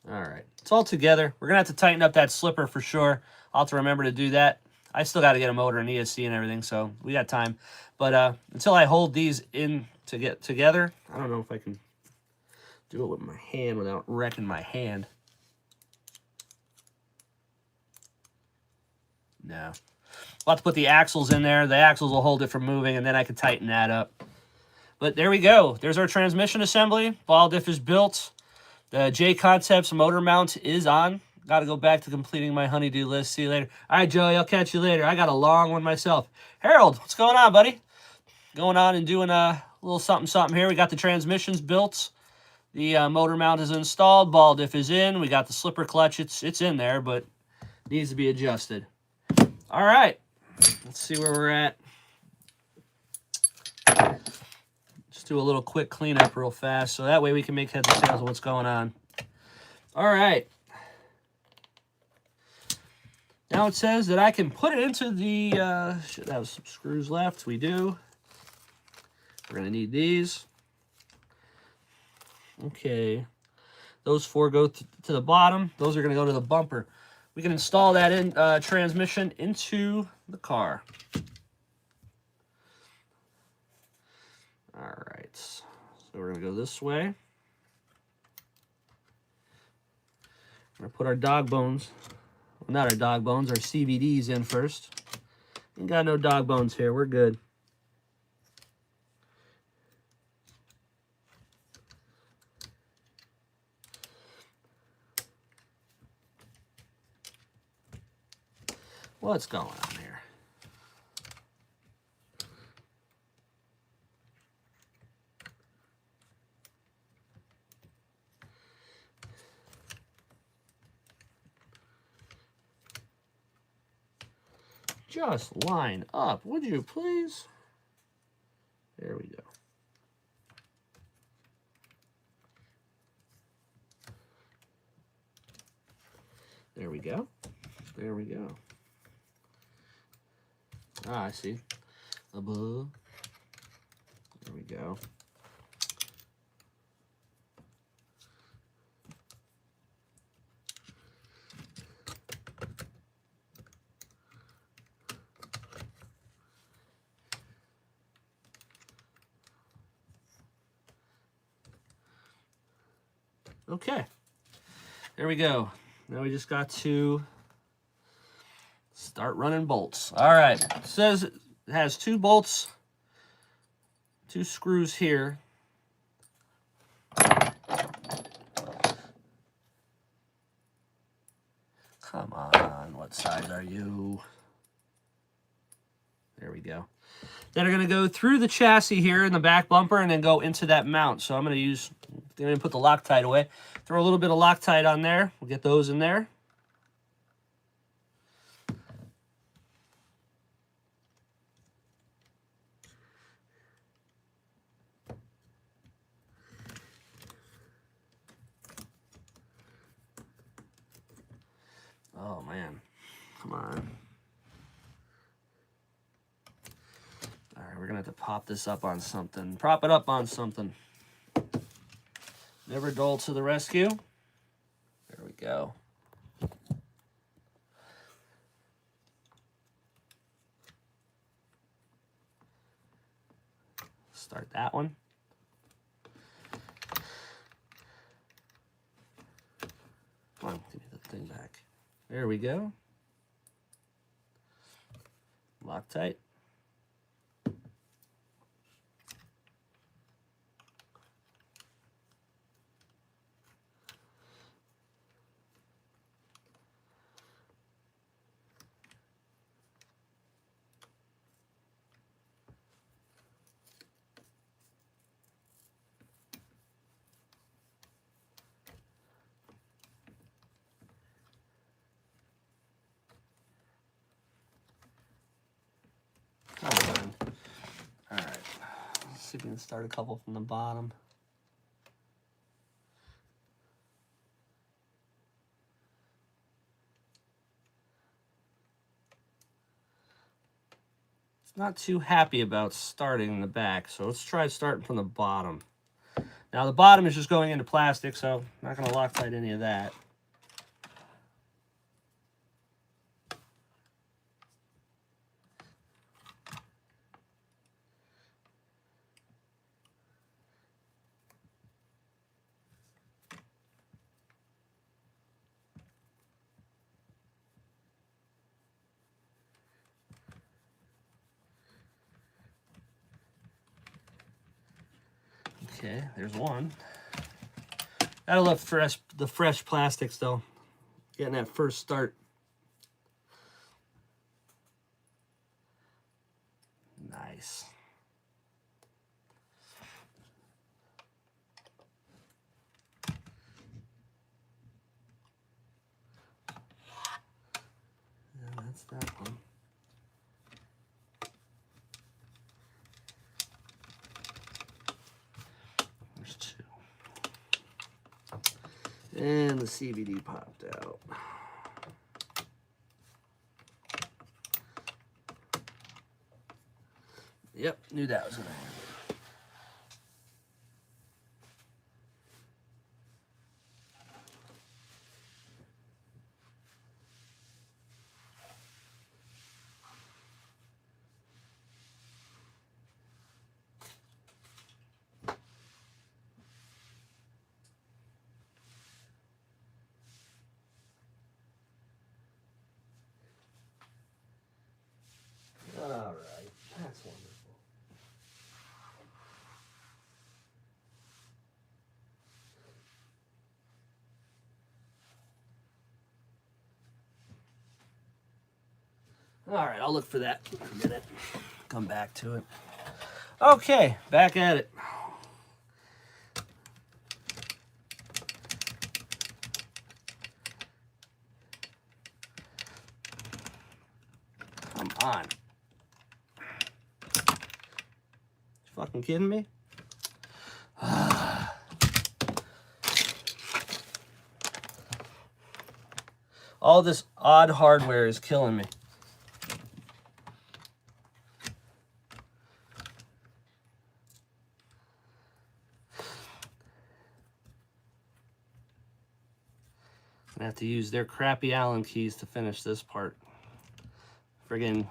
All right, it's all together. We're going to have to tighten up that slipper for sure. I'll have to remember to do that. I still got to get a motor and ESC and everything, so we got time. But until I hold these in to get together, I don't know if I can do it with my hand without wrecking my hand. No. I'll have to put the axles in there. The axles will hold it from moving, and then I can tighten that up. But there we go. There's our transmission assembly. Ball diff is built. The Jconcepts motor mount is on. Got to go back to completing my honeydew list. See you later. All right, Joey, I'll catch you later. I got a long one myself. Harold, what's going on, buddy? Going on and doing a little something here. We got the transmissions built. The motor mount is installed. Ball diff is in. We got the slipper clutch. It's in there, but needs to be adjusted. All right. Let's see where we're at. Just do a little quick cleanup real fast, so that way we can make heads and tails of what's going on. All right. Now it says that I can put it into the, should have some screws left. We do. We're going to need these. Okay. Those 4 go to the bottom. Those are going to go to the bumper. We can install that in transmission into the car. All right. So we're going to go this way. We're going to put our dog bones. Well, not our dog bones, our CVDs in first. Ain't got no dog bones here. We're good. What's going on here? Just line up, would you please? There we go. There we go. There we go. Ah, I see. Above. There we go. Okay. There we go. Now we just got to Start running bolts. All right. It says it has 2 bolts, 2 screws here. Come on. What size are you? There we go. That are going to go through the chassis here in the back bumper and then go into that mount. So I'm going to put the Loctite away. Throw a little bit of Loctite on there. We'll get those in there. Oh, man. Come on. All right, we're going to have to pop this up on something. Prop it up on something. Never dull to the rescue. There we go. Start that one. Come on, give me the thing back. There we go. Loctite. All right, let's see if we can start a couple from the bottom. It's not too happy about starting in the back, so let's try starting from the bottom. Now the bottom is just going into plastic, so I'm not going to Loctite any of that. Okay, there's one. Gotta love the fresh plastics though. Getting that first start. Nice. Yeah, that's that one. There's 2. And the CVD popped out. Yep, knew that was gonna happen. All right, that's wonderful. All right, I'll look for that in a minute. Come back to it. Okay, back at it. Come on. You fucking kidding me? All this odd hardware is killing me. I have to use their crappy Allen keys to finish this part. Friggin'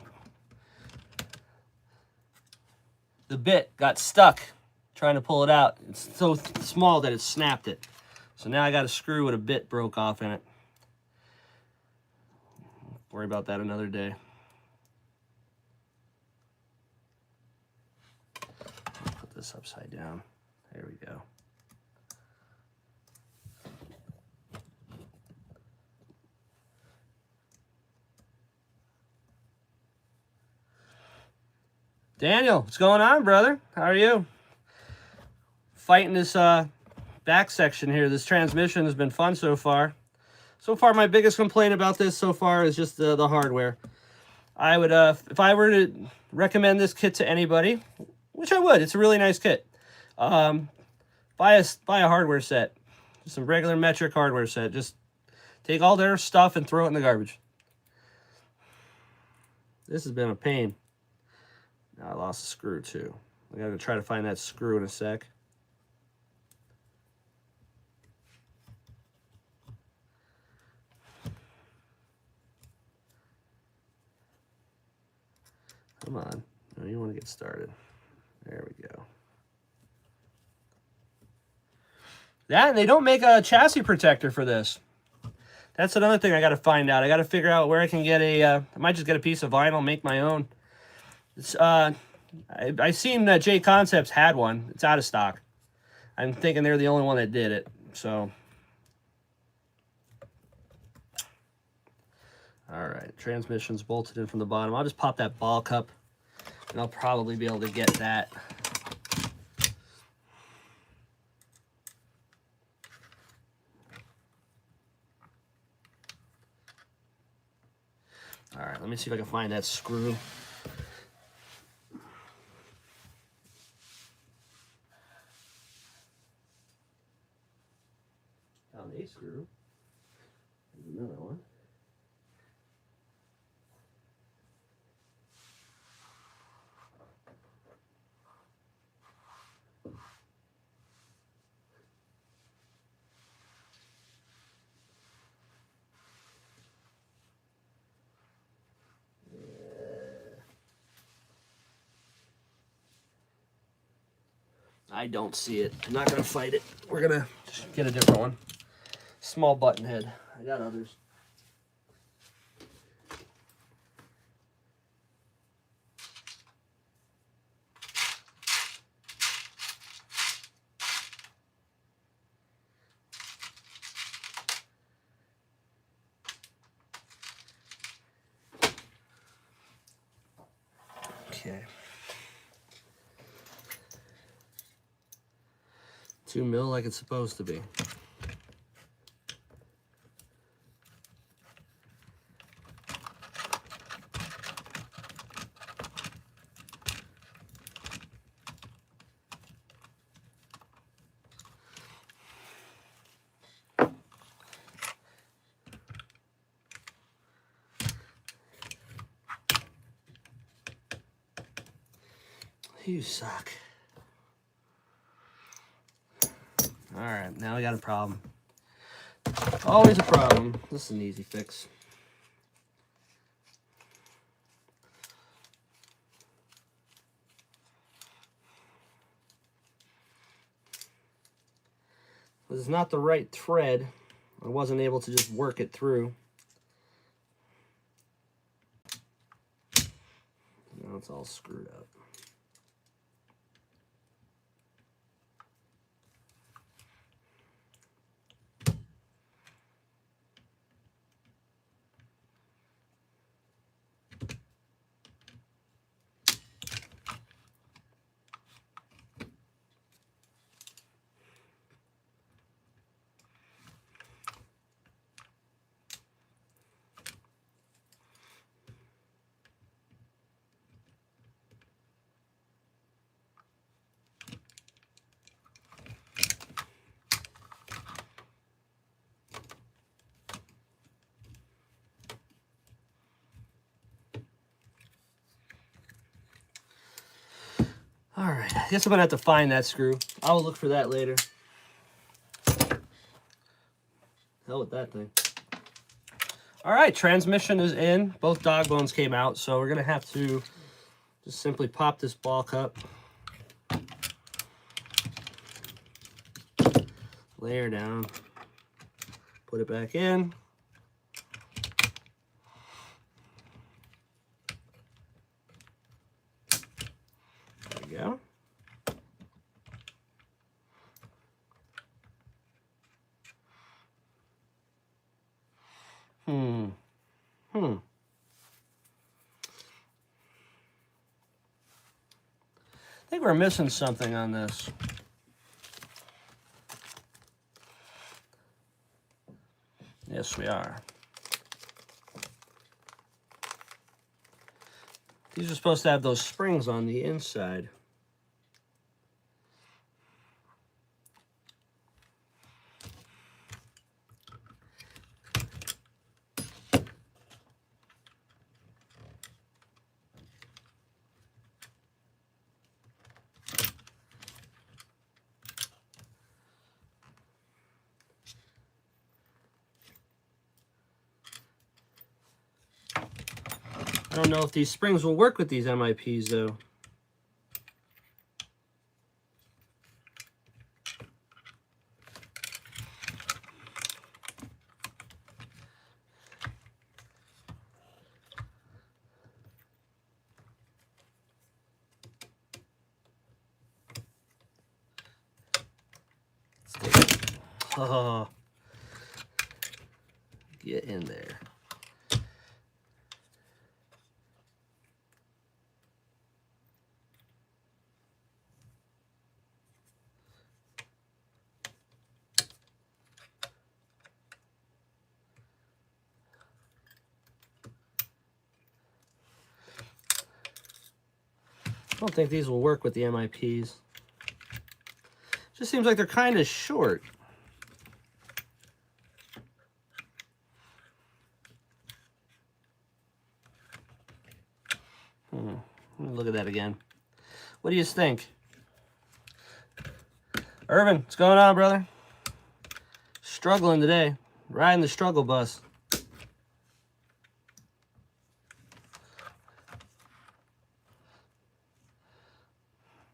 the bit got stuck trying to pull it out. It's so small that it snapped it. So now I got a screw with a bit broke off in it. Worry about that another day. Put this upside down. There we go. Daniel, what's going on, brother? How are you? Fighting this back section here. This transmission has been fun so far. So far, my biggest complaint about this so far is just the hardware. I would, if I were to recommend this kit to anybody, which I would, it's a really nice kit. Buy a hardware set, some regular metric hardware set. Just take all their stuff and throw it in the garbage. This has been a pain. Now I lost a screw too. I gotta try to find that screw in a sec. Come on. No, you want to get started. There we go. That, and they don't make a chassis protector for this. That's another thing I got to find out. I got to figure out where I can get a, I might just get a piece of vinyl, make my own. It's, I seen that Jconcepts had one. It's out of stock. I'm thinking they're the only one that did it. So, all right, transmission's bolted in from the bottom. I'll just pop that ball cup, and I'll probably be able to get that. All right, let me see if I can find that screw. Found a screw. There's another one. I don't see it. I'm not going to fight it. We're going to get a different one. Small button head. I got others. Okay. 2 mil like it's supposed to be. You suck. All right, now we got a problem. Always a problem. This is an easy fix. This is not the right thread. I wasn't able to just work it through. Now it's all screwed up. All right, I guess I'm gonna have to find that screw. I will look for that later. Hell with that thing. All right, transmission is in. Both dog bones came out, so we're gonna have to just simply pop this ball cup. Layer down. Put it back in. we go. I think we're missing something on this. Yes, we are. These are supposed to have those springs on the inside. I don't know if these springs will work with these MIPs though. Oh, get in there. I don't think these will work with the MIPs. Just seems like they're kind of short. Let me look at that again. What do you think? Irvin, what's going on, brother? Struggling today. Riding the struggle bus.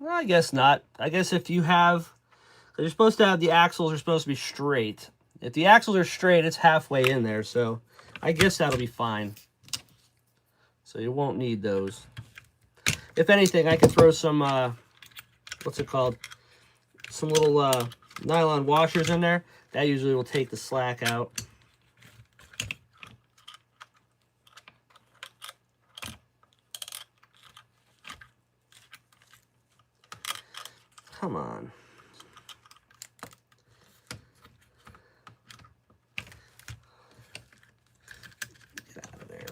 Well, I guess not. I guess if you have... You're supposed to have the axles are supposed to be straight. If the axles are straight, it's halfway in there. So I guess that'll be fine. So you won't need those. If anything, I could throw some, what's it called? Some little nylon washers in there. That usually will take the slack out. Come on. Get out of there.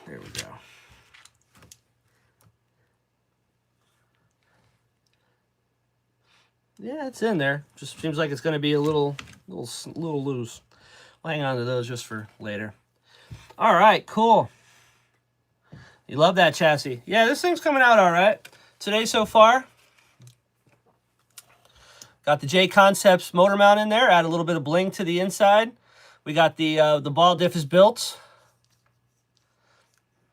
There we go. Yeah, it's in there. Just seems like it's going to be a little loose. I'll hang on to those just for later. All right, cool. You love that chassis. Yeah, this thing's coming out all right. Today so far, got the Jconcepts motor mount in there. Add a little bit of bling to the inside. We got the ball diff is built.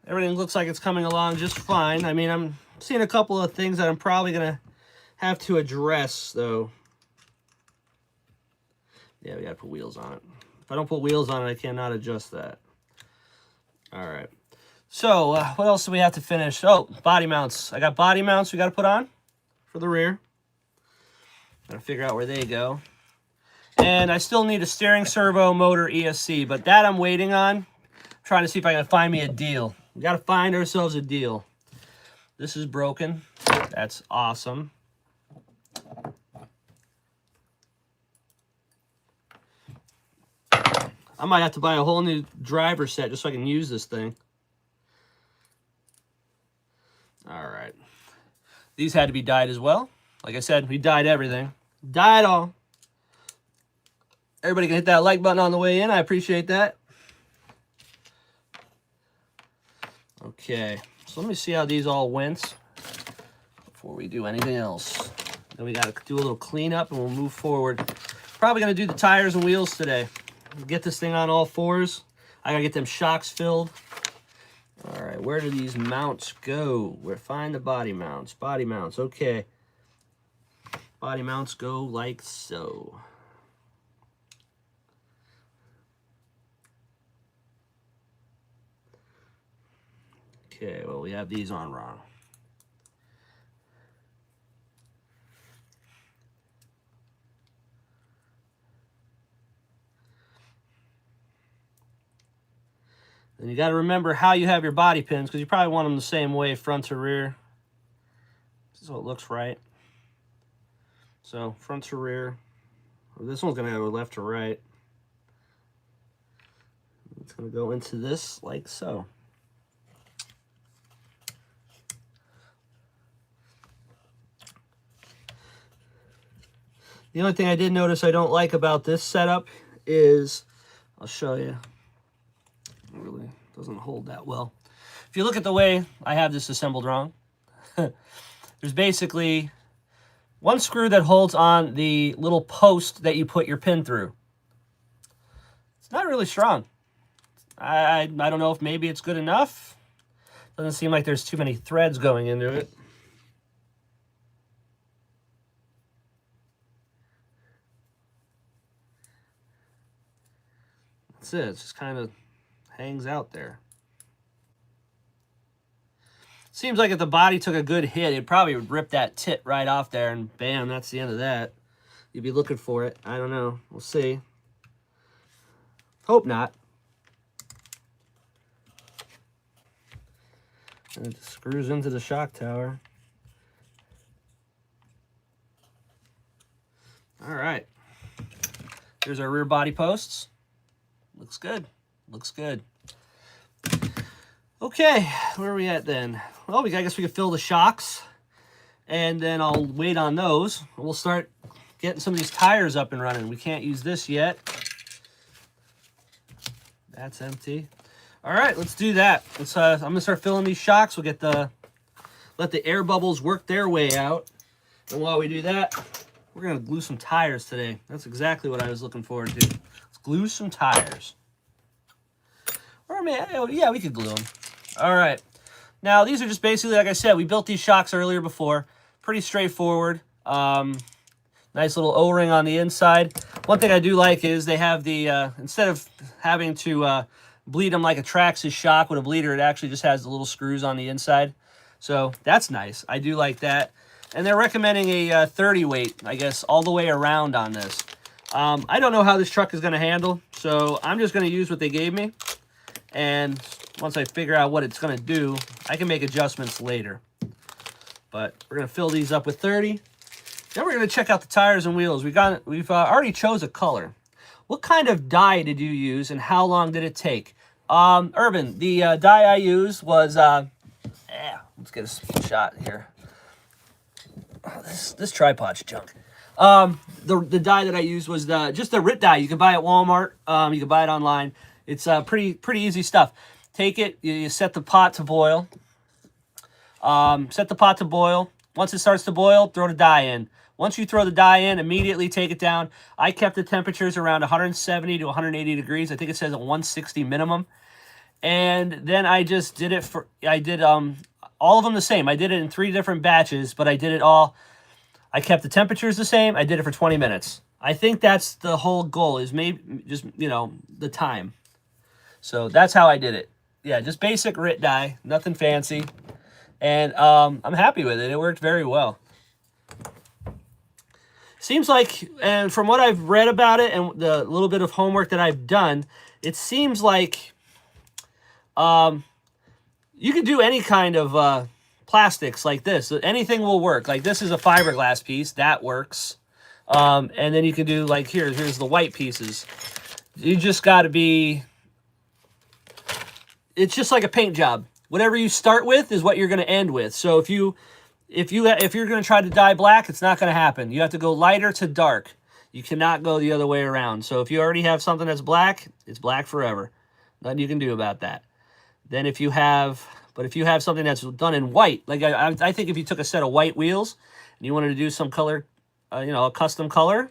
Everything looks like it's coming along just fine. I mean, I'm seeing a couple of things that I'm probably going to have to address, though. Yeah, we got to put wheels on it. If I don't put wheels on it, I cannot adjust that. All right. So, what else do we have to finish? Oh, body mounts. I got body mounts we got to put on for the rear. Got to figure out where they go. And I still need a steering servo motor ESC, but that I'm waiting on. I'm trying to see if I can find me a deal. We got to find ourselves a deal. This is broken. That's awesome. I might have to buy a whole new driver set just so I can use this thing. All right. These had to be dyed as well. Like I said, we dyed everything. Dyed all. Everybody can hit that like button on the way in. I appreciate that. Okay. So let me see how these all went before we do anything else. Then we got to do a little cleanup and we'll move forward. Probably going to do the tires and wheels today. Get this thing on all fours. I got to get them shocks filled. All right, where do these mounts go? Find the body mounts. Body mounts, okay. Body mounts go like so. Okay, well, we have these on wrong. And you got to remember how you have your body pins, because you probably want them the same way, front to rear, so it looks right. So front to rear. This one's going to go left to right. It's going to go into this like so. The only thing I did notice I don't like about this setup is, I'll show you, it really doesn't hold that well. If you look at the way I have this assembled wrong, there's basically one screw that holds on the little post that you put your pin through. It's not really strong. I don't know if maybe it's good enough. Doesn't seem like there's too many threads going into it. That's it. It just kind of hangs out there. Seems like if the body took a good hit, it probably would rip that tit right off there, and bam, that's the end of that. You'd be looking for it. I don't know. We'll see. Hope not. And it screws into the shock tower. All right. Here's our rear body posts. Looks good. Looks good. Okay, where are we at then? Well, I guess we could fill the shocks, and then I'll wait on those. We'll start getting some of these tires up and running. We can't use this yet. That's empty. All right, let's do that. Let's. I'm gonna start filling these shocks. We'll let the air bubbles work their way out. And while we do that, we're gonna glue some tires today. That's exactly what I was looking forward to. Let's glue some tires. Or I mean, yeah, we could glue them. All right. Now these are just basically, like I said, we built these shocks earlier before. Pretty straightforward. Nice little O-ring on the inside. One thing I do like is they have the instead of having to bleed them like a Traxxas shock with a bleeder, it actually just has the little screws on the inside. So that's nice. I do like that. And they're recommending a 30 weight, I guess, all the way around on this. I don't know how this truck is going to handle, so I'm just going to use what they gave me. And once I figure out what it's going to do, I can make adjustments later. But we're going to fill these up with 30. Then we're going to check out the tires and wheels. We've already chose a color. What kind of dye did you use, and how long did it take? Urban, the dye I used was, let's get a shot here. Oh, this tripod's junk. The dye that I used was just the RIT dye. You can buy it at Walmart. You can buy it online. It's pretty easy stuff. Take it, you set the pot to boil. Set the pot to boil. Once it starts to boil, throw the dye in. Once you throw the dye in, immediately take it down. I kept the temperatures around 170 to 180 degrees. I think it says at 160 minimum. And then I just did it all of them the same. I did it in 3 different batches, but I did it all. I kept the temperatures the same. I did it for 20 minutes. I think that's the whole goal, is maybe just, the time. So that's how I did it. Yeah, just basic RIT dye, nothing fancy. And I'm happy with it. It worked very well. Seems like, and from what I've read about it and the little bit of homework that I've done, it seems like you can do any kind of plastics like this. Anything will work. Like this is a fiberglass piece. That works. And then you can do like here's the white pieces. You just got to be... It's just like a paint job. Whatever you start with is what you're going to end with. So if you're going to try to dye black, it's not going to happen. You have to go lighter to dark. You cannot go the other way around. So if you already have something that's black, it's black forever. Nothing you can do about that. Then if you have something that's done in white, like I think if you took a set of white wheels and you wanted to do some color, a custom color,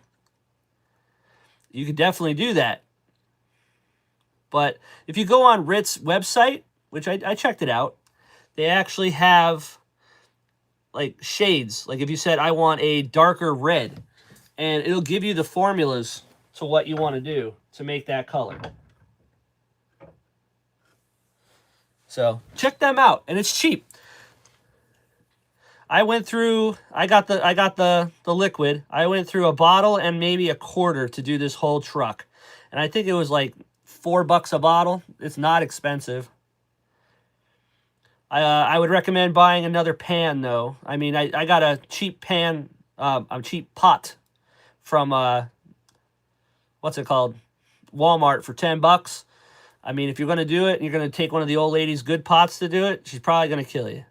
you could definitely do that. But if you go on RIT's website, which I checked it out, they actually have like shades. Like if you said, I want a darker red, and it'll give you the formulas to what you want to do to make that color. So check them out, and it's cheap. I got the liquid. I went through a bottle and maybe a quarter to do this whole truck. And I think it was like $4 a bottle. It's not expensive. I would recommend buying another pan though. I mean, I got a cheap pan, a cheap pot from what's it called? Walmart for $10. I mean, if you're gonna do it and you're gonna take one of the old lady's good pots to do it, she's probably gonna kill you.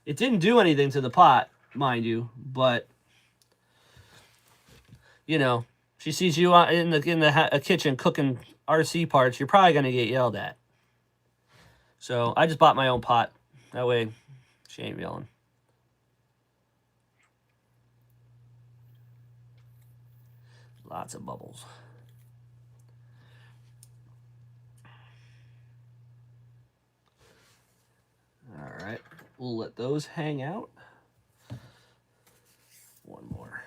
It didn't do anything to the pot, mind you, but you know, she sees you in the kitchen cooking RC parts, you're probably gonna get yelled at. So I just bought my own pot. That way, she ain't yelling. Lots of bubbles. All right. We'll let those hang out. One more.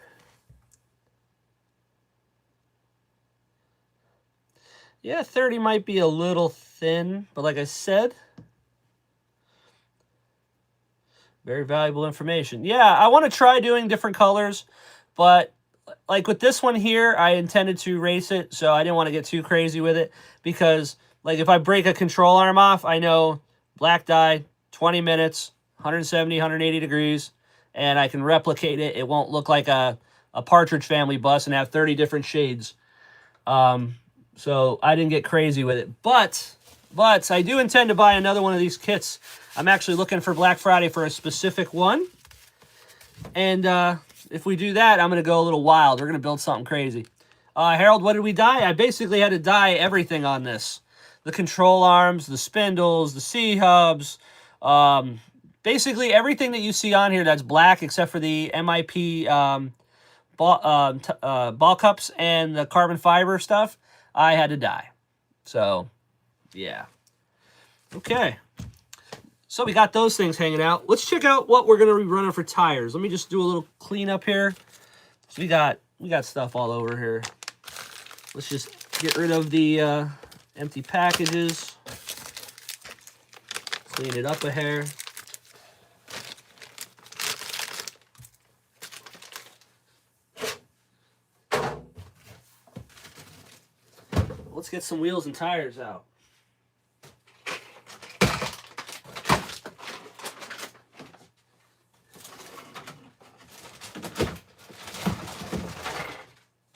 Yeah, 30 might be a little thin, but like I said, very valuable information. Yeah, I want to try doing different colors, but like with this one here, I intended to race it, so I didn't want to get too crazy with it because like if I break a control arm off, I know black dye, 20 minutes, 170, 180 degrees, and I can replicate it. It won't look like a Partridge Family bus and have 30 different shades. So I didn't get crazy with it. But I do intend to buy another one of these kits. I'm actually looking for Black Friday for a specific one. And if we do that, I'm going to go a little wild. We're going to build something crazy. Harold, what did we dye? I basically had to dye everything on this. The control arms, the spindles, the C-hubs, basically everything that you see on here that's black except for the MIP ball cups and the carbon fiber stuff, I had to dye. So, yeah. Okay. So we got those things hanging out. Let's check out what we're going to be running for tires. Let me just do a little cleanup here. So we got stuff all over here. Let's just get rid of the empty packages. Clean it up a hair. Let's get some wheels and tires out.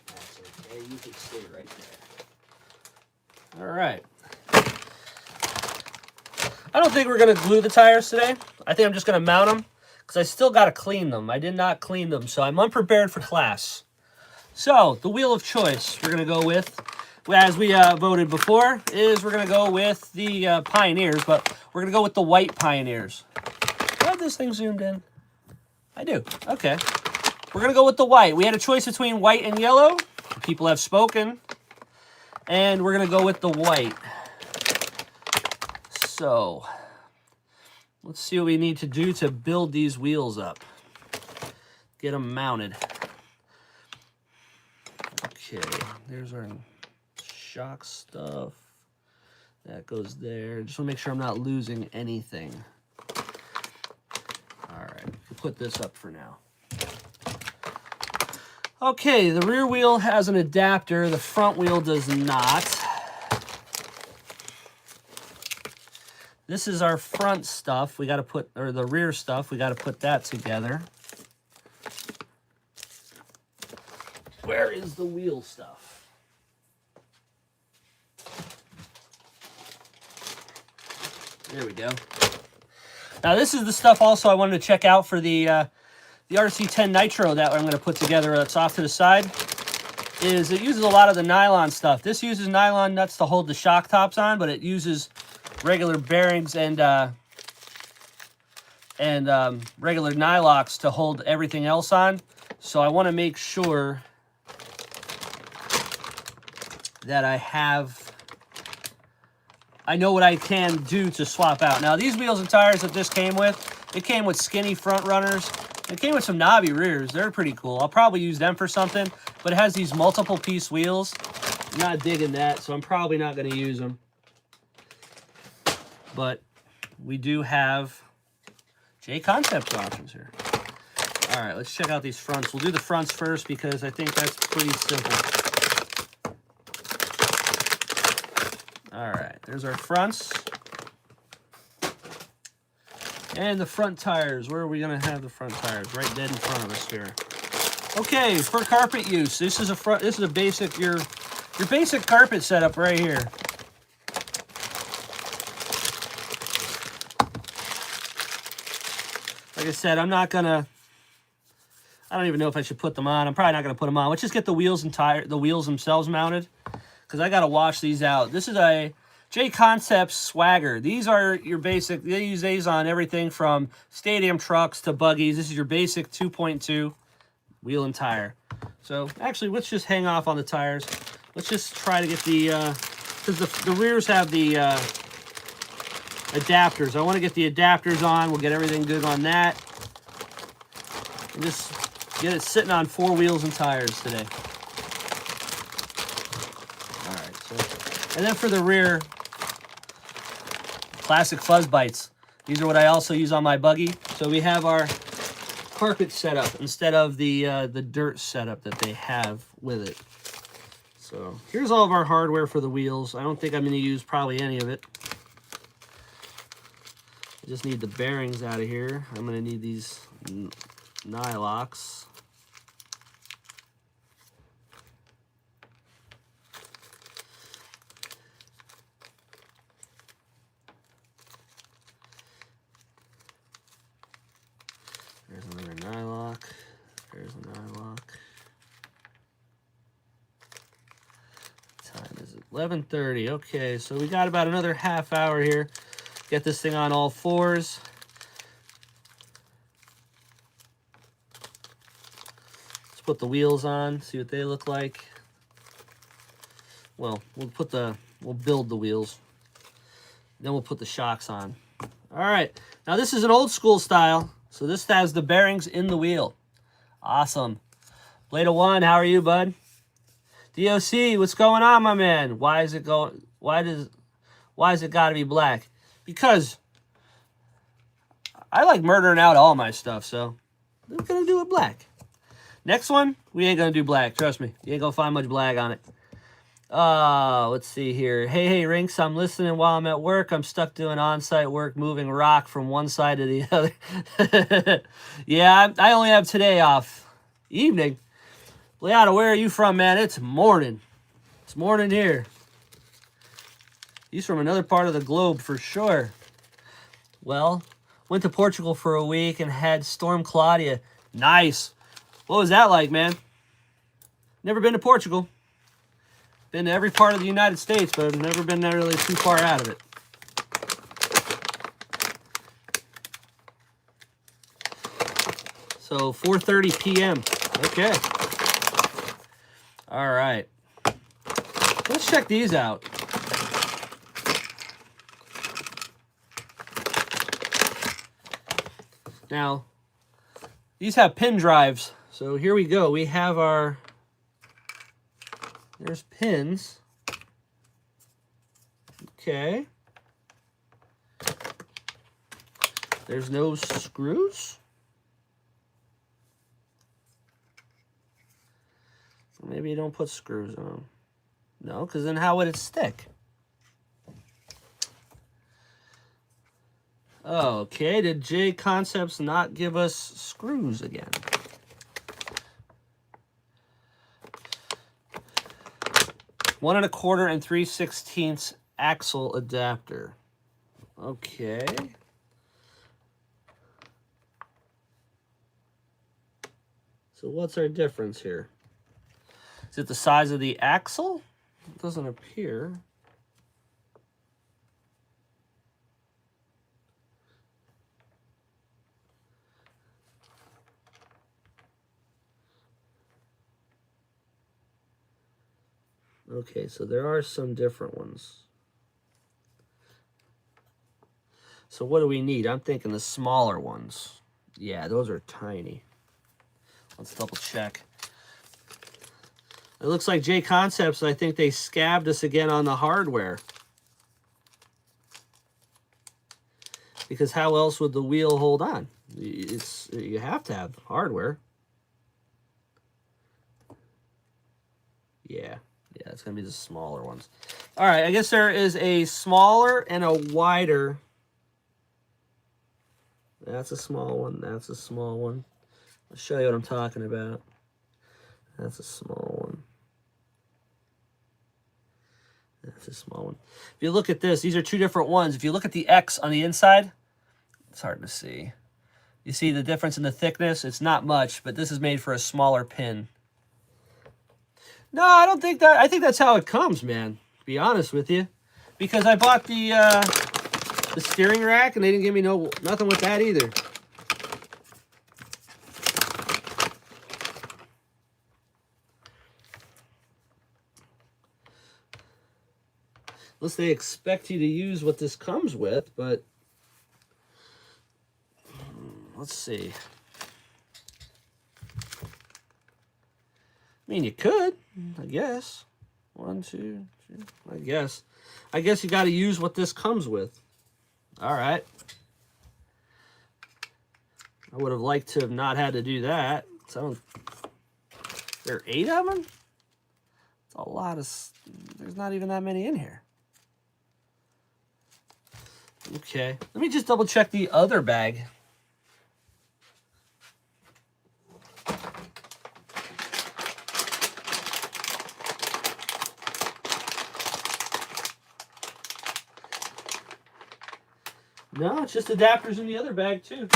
That's okay, you can stay right there. All right. I don't think we're going to glue the tires today. I think I'm just going to mount them because I still got to clean them. I did not clean them, so I'm unprepared for class. So, the wheel of choice we're going to go with, as we voted before, is we're going to go with the Pioneers, but we're going to go with the white Pioneers. Do I have this thing zoomed in? I do. Okay. We're going to go with the white. We had a choice between white and yellow. People have spoken. And we're going to go with the white. So, let's see what we need to do to build these wheels up. Get them mounted. Okay, there's our shock stuff. That goes there. Just want to make sure I'm not losing anything. All right, we'll put this up for now. Okay, the rear wheel has an adapter. The front wheel does not. This is our front stuff. We got to put, or the rear stuff. We got to put that together. Where is the wheel stuff? There we go. Now this is the stuff also I wanted to check out for the rc10 Nitro that I'm going to put together. That's off to the side. Is it uses a lot of the nylon stuff. This uses nylon nuts to hold the shock tops on, but it uses regular bearings and regular nylocks to hold everything else on. So I want to make sure that I know what I can do to swap out. Now these wheels and tires that this came with, it came with skinny front runners. It came with some knobby rears. They're pretty cool. I'll probably use them for something, but it has these multiple piece wheels. I'm not digging that, so I'm probably not going to use them. but we do have Jconcepts options here. All right, let's check out these fronts. We'll do the fronts first because I think that's pretty simple. All right, there's our fronts. And the front tires. Where are we going to have the front tires? Right dead in front of us here. Okay, for carpet use, this is a basic your basic carpet setup right here. Like I said, I don't even know if I should put them on. I'm probably not going to put them on. Let's just get the wheels and the wheels themselves mounted, because I got to wash these out. This is a Jconcepts Swagger. These are your basic. They use these on everything from stadium trucks to buggies. This is your basic 2.2 wheel and tire. So actually, let's just hang off on the tires. Let's just try to get the because the rears have the adapters. I want to get the adapters on. We'll get everything good on that. And just get it sitting on 4 wheels and tires today. All right, so, and then for the rear, classic fuzz bites. These are what I also use on my buggy. So we have our carpet setup instead of the dirt setup that they have with it. So here's all of our hardware for the wheels. I don't think I'm going to use probably any of it. I just need the bearings out of here. I'm going to need these nylocks. There's another nylock. There's a nylock. Time is 11:30. Okay, so we got about another half hour here. Get this thing on all 4s. Let's put the wheels on, see what they look like. Well, we'll build the wheels. Then we'll put the shocks on. All right, now this is an old school style. So this has the bearings in the wheel. Awesome. Blade of One, how are you, bud? DOC, what's going on, my man? Why is it got to be black? Because I like murdering out all my stuff, so I'm gonna do it black. Next one, we ain't gonna do black. Trust me, you ain't gonna find much black on it. Let's see here. Hey, Rinks, I'm listening while I'm at work. I'm stuck doing on-site work, moving rock from one side to the other. Yeah, I only have today off. Evening. Leota, where are you from, man? It's morning. It's morning here. He's from another part of the globe for sure. Well, went to Portugal for a week and had Storm Claudia. Nice. What was that like, man? Never been to Portugal. Been to every part of the United States, but I've never been really too far out of it. So 4:30 p.m. Okay. All right. Let's check these out. Now, these have pin drives. So here we go. We have our... There's pins. Okay. There's no screws. Maybe you don't put screws on them. No, because then how would it stick? Okay, did Jconcepts not give us screws again? 1 1/4 and 3/16 axle adapter. Okay. So what's our difference here? Is it the size of the axle? It doesn't appear. Okay, so there are some different ones. So what do we need? I'm thinking the smaller ones. Yeah, those are tiny. Let's double check. It looks like Jconcepts, I think they scabbed us again on the hardware. because how else would the wheel hold on? You have to have hardware. Yeah, it's going to be the smaller ones. All right, I guess there is a smaller and a wider. That's a small one. That's a small one. I'll show you what I'm talking about. That's a small one. That's a small one. If you look at this, these are two different ones. If you look at the X on the inside, it's hard to see. You see the difference in the thickness? It's not much, but this is made for a smaller pin. No, I don't think that. I think that's how it comes, man. To be honest with you, because I bought the steering rack and they didn't give me nothing with that either. Unless they expect you to use what this comes with, but let's see. I mean, you could, I guess. 1, 2, 3, I guess. I guess you got to use what this comes with. All right. I would have liked to have not had to do that. So, there are 8 of them? It's a lot of... There's not even that many in here. Okay. Let me just double check the other bag. No, it's just adapters in the other bag, too.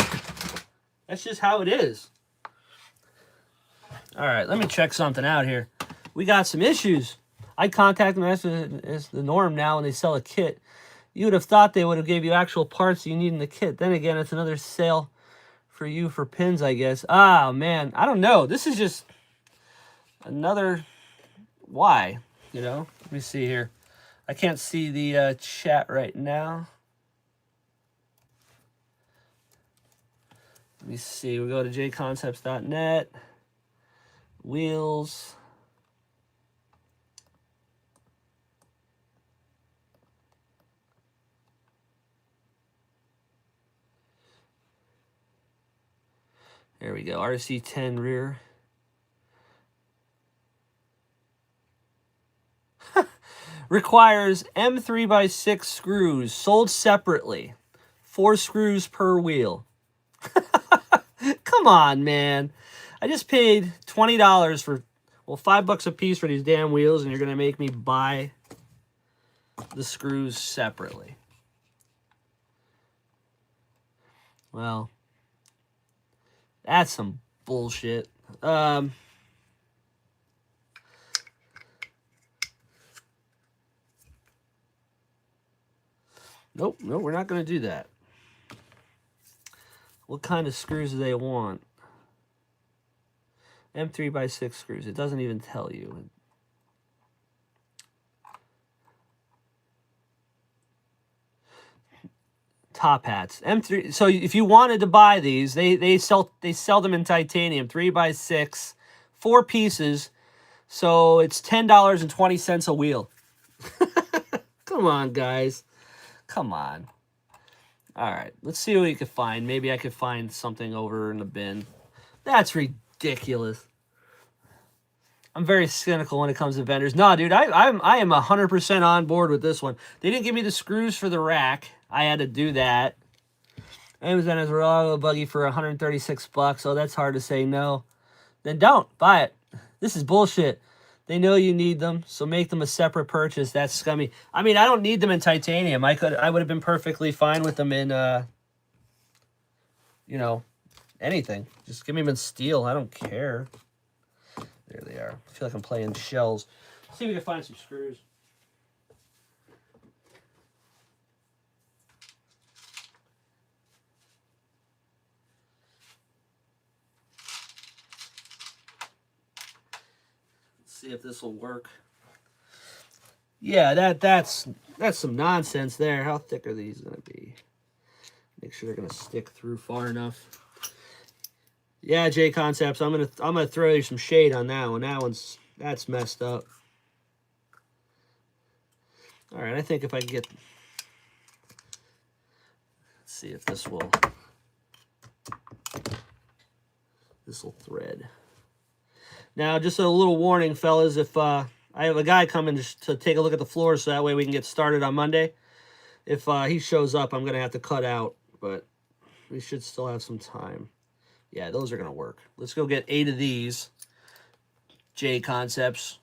That's just how it is. All right, let me check something out here. We got some issues. I contact them as the norm now when they sell a kit. You would have thought they would have gave you actual parts you need in the kit. Then again, it's another sale for you for pins, I guess. Ah, man, I don't know. This is just another... Why? You know? Let me see here. I can't see the chat right now. Let me see. We go to jconcepts.net. Wheels. There we go. RC10 rear. Requires M3x6 screws sold separately. 4 screws per wheel. Come on, man. I just paid $20 for, well, $5 a piece for these damn wheels, and you're going to make me buy the screws separately. Well, that's some bullshit. Nope, we're not going to do that. What kind of screws do they want? M3x6 screws. It doesn't even tell you. Top hats. M3. So if you wanted to buy these, they sell them in titanium, 3x6, 4 pieces. So it's $10.20 a wheel. Come on, guys. Come on. All right, let's see what we can find. Maybe I could find something over in the bin. That's ridiculous. I'm very cynical when it comes to vendors. No, dude, I am 100% on board with this one. They didn't give me the screws for the rack. I had to do that. Amazon has a buggy for $136. Oh, that's hard to say no. Then don't buy it. This is bullshit. They know you need them, so make them a separate purchase. That's scummy. I mean, I don't need them in titanium. I would have been perfectly fine with them in, you know, anything. Just give me them in steel. I don't care. There they are. I feel like I'm playing shells. Let's see if we can find some screws. See if this will work. Yeah, that's some nonsense there. How thick are these gonna be? Make sure they're gonna stick through far enough. Yeah, Jconcepts, I'm gonna throw you some shade on that one. That's messed up. All right, I think if I can get, let's see if this will thread. Now, just a little warning, fellas, if I have a guy coming to take a look at the floor, so that way we can get started on Monday. If he shows up, I'm going to have to cut out, but we should still have some time. Yeah, those are going to work. Let's go get 8 of these Jconcepts.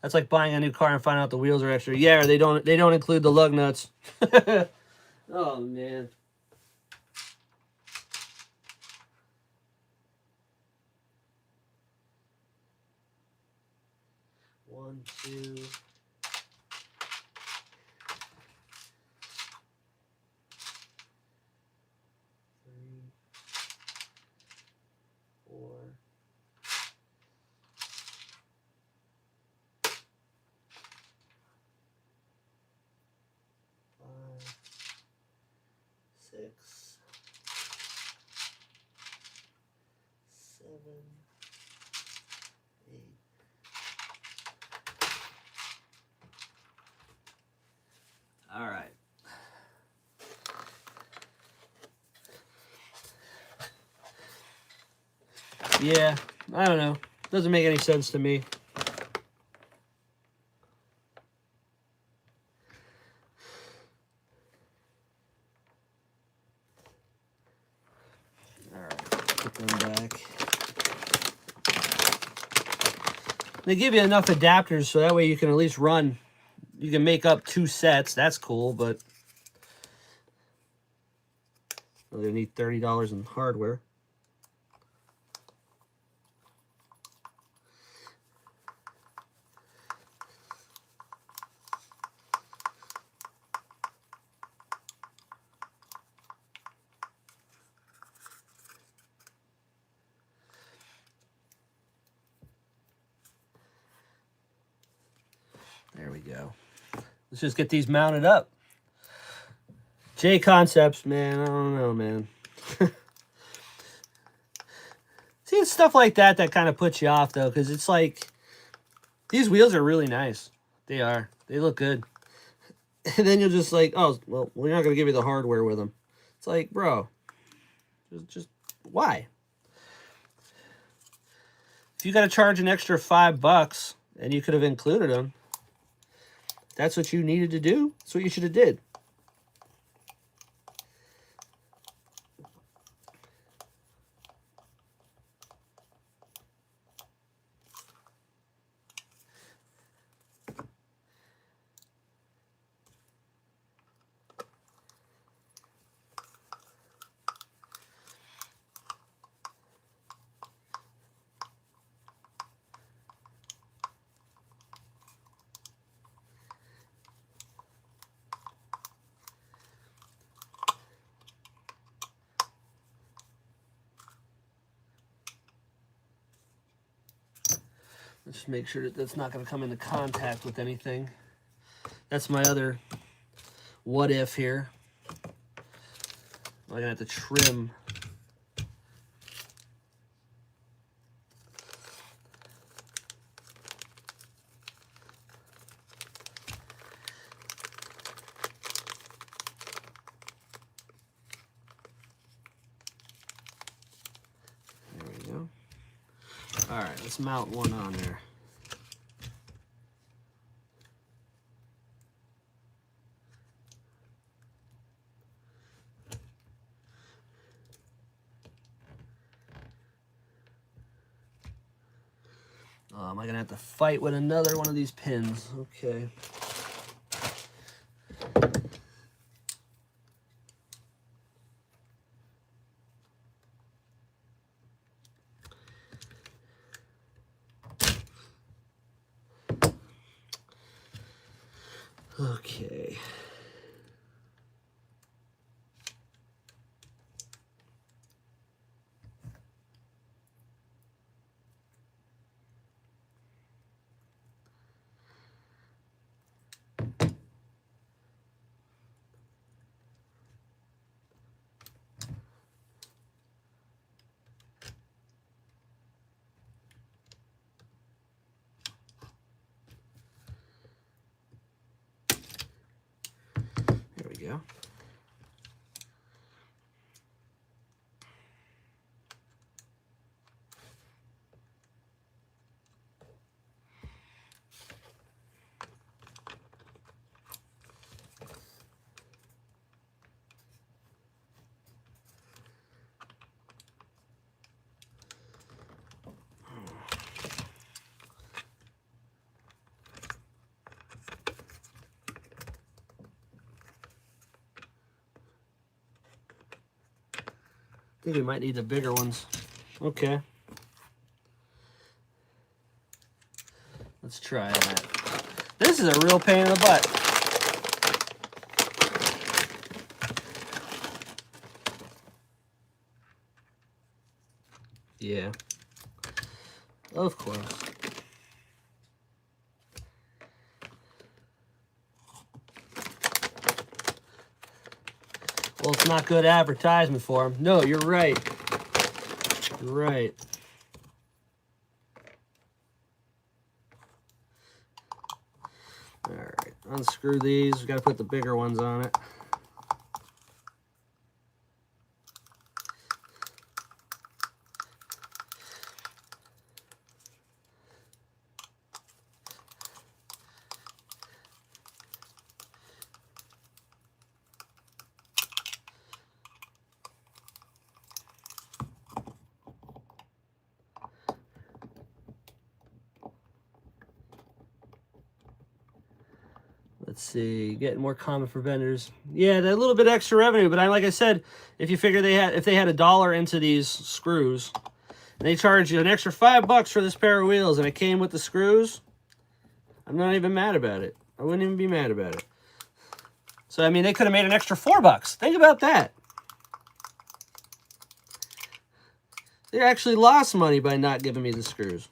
That's like buying a new car and finding out the wheels are extra. Yeah, they don't include the lug nuts. Oh, man. One, two. 4. 5, 6, 7, 8. All right. Yeah, I don't know. Doesn't make any sense to me. All right, put them back. They give you enough adapters so that way you can at least run. You can make up 2 sets. That's cool, but we're going to need $30 in hardware. There we go. Let's just get these mounted up. Jconcepts, man. I don't know, man. See, it's stuff like that that kind of puts you off, though, because it's like, these wheels are really nice. They are. They look good. And then you're just like, oh, well, we're not going to give you the hardware with them. It's like, bro, just why? If you got to charge an extra $5 and you could have included them, that's what you needed to do. That's what you should have did. Let's just make sure that that's not going to come into contact with anything. That's my other what if here. I'm going to have to trim. There we go. All right, let's mount one on there. Am I going to have to fight with another one of these pins? Okay. Okay. There we go. think we might need the bigger ones. Okay. Let's try that. This is a real pain in the butt. Yeah. Of course. Well, it's not good advertisement for them. No, you're right. You're right. All right, unscrew these. We got to put the bigger ones on it. Let's see, getting more common for vendors. Yeah, they're a little bit extra revenue, but like I said, if you figure if they had $1 into these screws, and they charge you an extra $5 for this pair of wheels, and it came with the screws, I'm not even mad about it. I wouldn't even be mad about it. So I mean, they could have made an extra $4. Think about that. They actually lost money by not giving me the screws.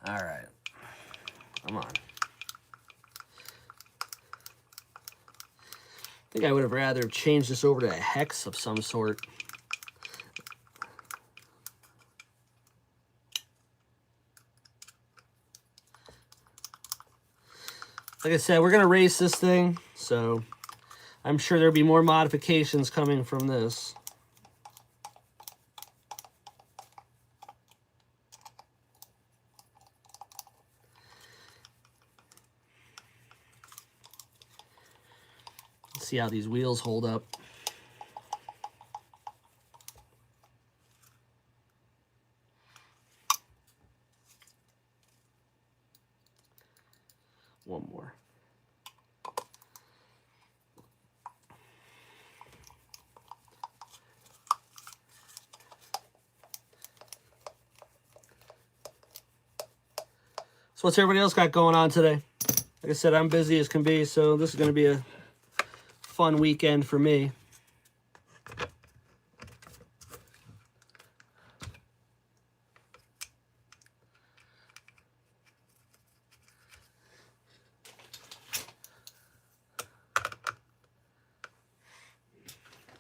All right, come on. I think I would have rather changed this over to a hex of some sort. Like I said, we're gonna race this thing, so I'm sure there'll be more modifications coming from this. See how these wheels hold up. One more. So what's everybody else got going on today? Like I said, I'm busy as can be, so this is going to be a fun weekend for me.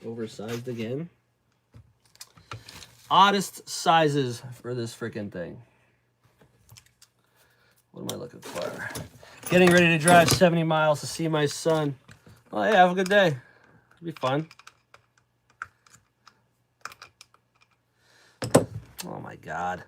Oversized again. Oddest sizes for this freaking thing. What am I looking for? Getting ready to drive 70 miles to see my son. Oh yeah, have a good day. It'll be fun. Oh my God.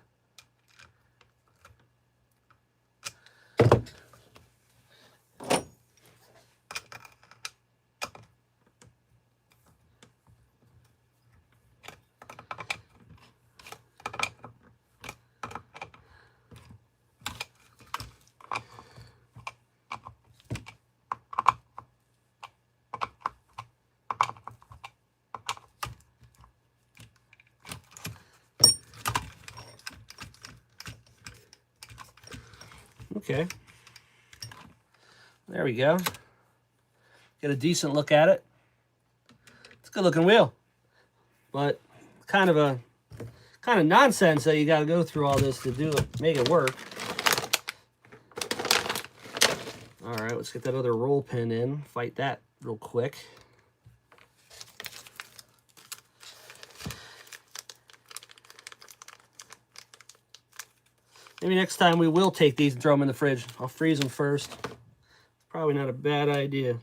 Okay. There we go. Get a decent look at it. It's a good looking wheel. But kind of nonsense that you got to go through all this to do it, make it work. All right, let's get that other roll pin in. Fight that real quick. Maybe next time we will take these and throw them in the fridge. I'll freeze them first. Probably not a bad idea.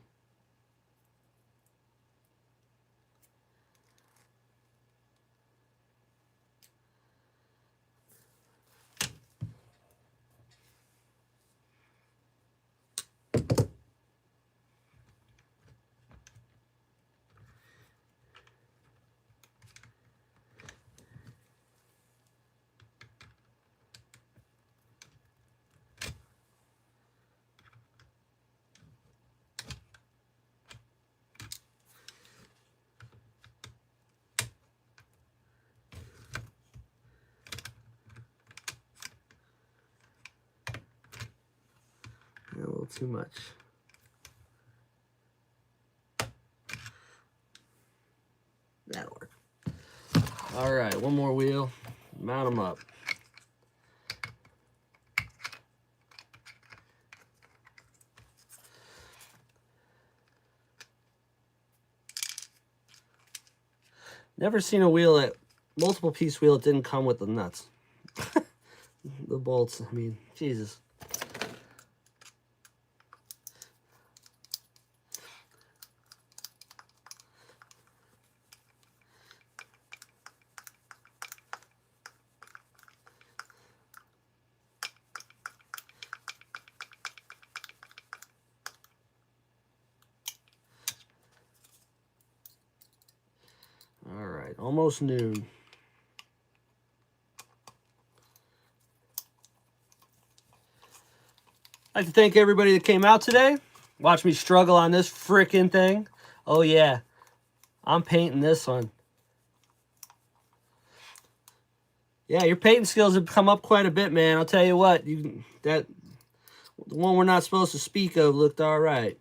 little too much. That'll work. All right, one more wheel. Mount them up. Never seen a wheel that, multiple piece wheel that didn't come with the nuts. The bolts, I mean, Jesus. All right, almost noon. I'd like to thank everybody that came out today. Watch me struggle on this frickin' thing. Oh yeah, I'm painting this one. Yeah, your painting skills have come up quite a bit, man. I'll tell you what, the one we're not supposed to speak of looked all right.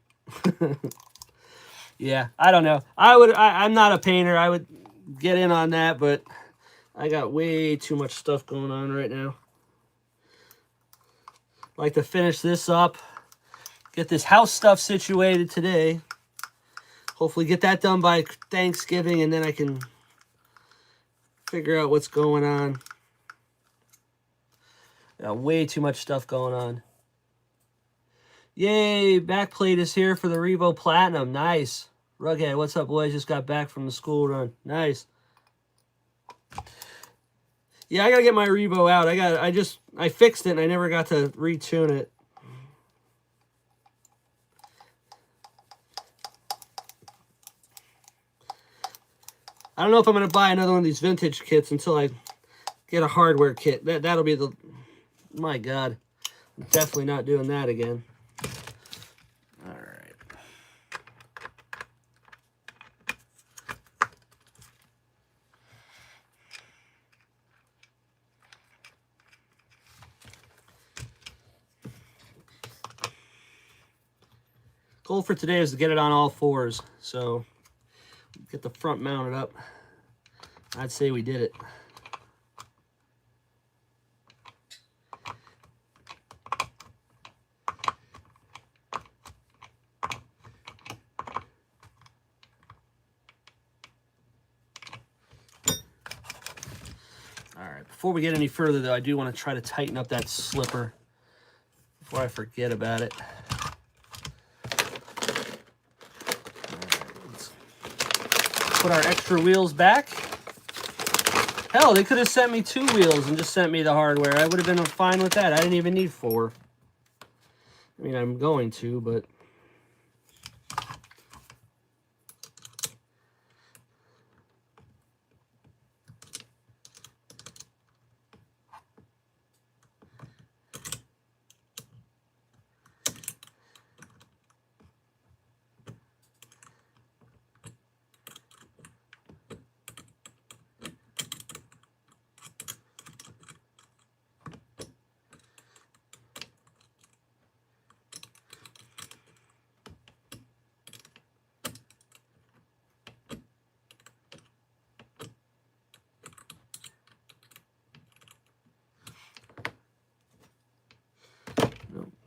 Yeah, I don't know. I'm not a painter. I would get in on that, but I got way too much stuff going on right now. I'd like to finish this up, get this house stuff situated today. Hopefully get that done by Thanksgiving, and then I can figure out what's going on. Got way too much stuff going on. Yay, backplate is here for the Revo Platinum. Nice. Rughead, what's up, boys? Just got back from the school run. Nice. Yeah, I gotta get my Revo out. I fixed it and I never got to retune it. I don't know if I'm gonna buy another one of these vintage kits until I get a hardware kit. That'll be the, my God. I'm definitely not doing that again. All right. Goal for today is to get it on all fours. So get the front mounted up. I'd say we did it. All right, before we get any further though, I do want to try to tighten up that slipper before I forget about it. Put our extra wheels back. Hell, they could have sent me 2 wheels and just sent me the hardware. I would have been fine with that. I didn't even need 4. I mean, I'm going to, but...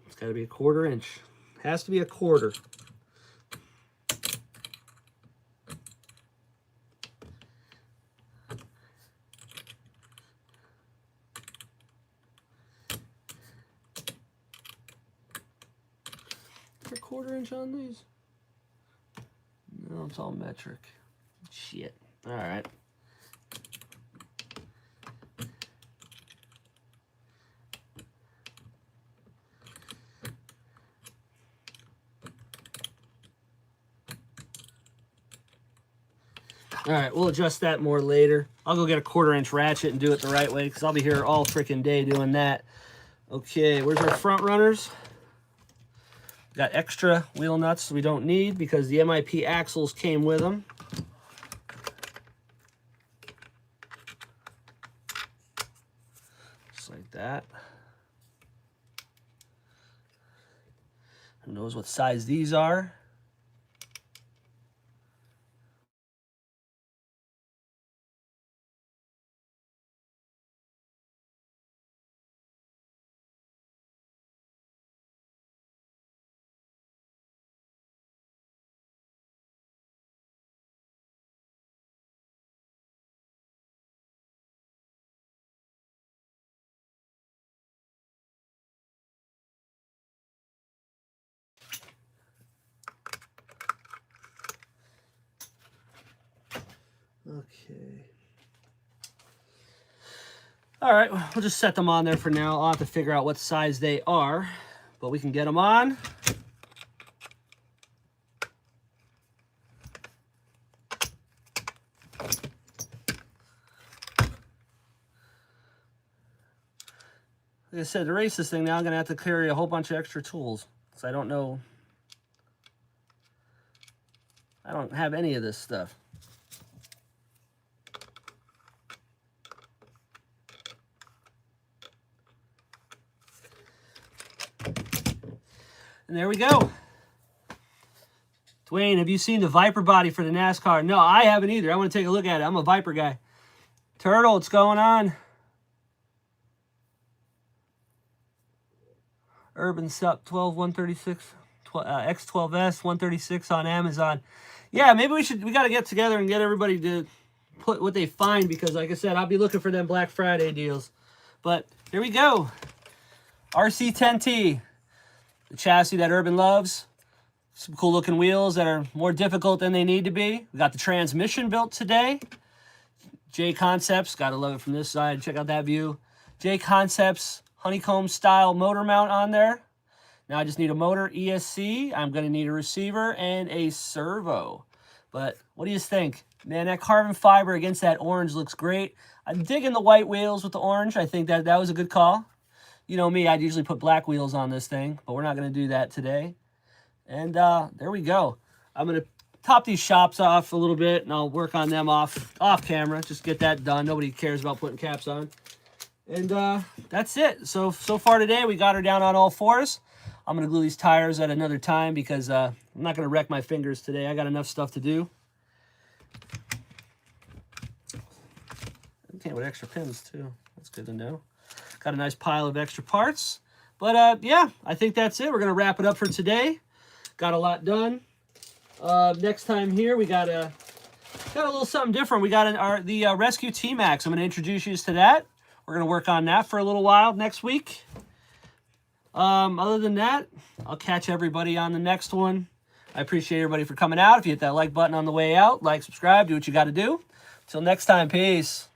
It's got to be a 1/4 inch. Has to be a 1/4. Is there a 1/4 inch on these? No, it's all metric. Shit. All right. All right, we'll adjust that more later. I'll go get a 1/4 inch ratchet and do it the right way because I'll be here all freaking day doing that. Okay, where's our front runners? Got extra wheel nuts we don't need because the MIP axles came with them. Just like that. Who knows what size these are? Okay. All right, we'll just set them on there for now. I'll have to figure out what size they are, but we can get them on. Like I said, to race this thing now, I'm going to have to carry a whole bunch of extra tools, because I don't know. I don't have any of this stuff. And there we go. Dwayne, have you seen the Viper body for the NASCAR? No, I haven't either. I want to take a look at it. I'm a Viper guy. Turtle, what's going on? Urban Sup 12136 X12S 136 on Amazon. Yeah, maybe we got to get together and get everybody to put what they find, because like I said, I'll be looking for them Black Friday deals. But here we go. rc10t, the chassis that Urban loves. Some cool looking wheels that are more difficult than they need to be. We got the transmission built today. Jconcepts, gotta love it from this side. Check out that view. Jconcepts honeycomb style motor mount on there. Now I just need a motor, ESC. I'm gonna need a receiver and a servo. But what do you think? Man, that carbon fiber against that orange looks great. I'm digging the white wheels with the orange. I think that was a good call. You know me, I'd usually put black wheels on this thing, but we're not gonna do that today. And there we go. I'm going to top these shops off a little bit, and I'll work on them off camera. Just get that done. Nobody cares about putting caps on. And that's it. So far today, we got her down on all fours. I'm going to glue these tires at another time, because I'm not going to wreck my fingers today. I got enough stuff to do. Okay, with extra pins, too. That's good to know. Got a nice pile of extra parts. But, yeah, I think that's it. We're going to wrap it up for today. Got a lot done. Next time here, we got a little something different. We got the Rescue T-Max. I'm going to introduce you to that. We're going to work on that for a little while next week. Other than that, I'll catch everybody on the next one. I appreciate everybody for coming out. If you hit that like button on the way out, like, subscribe, do what you got to do. Till next time, peace.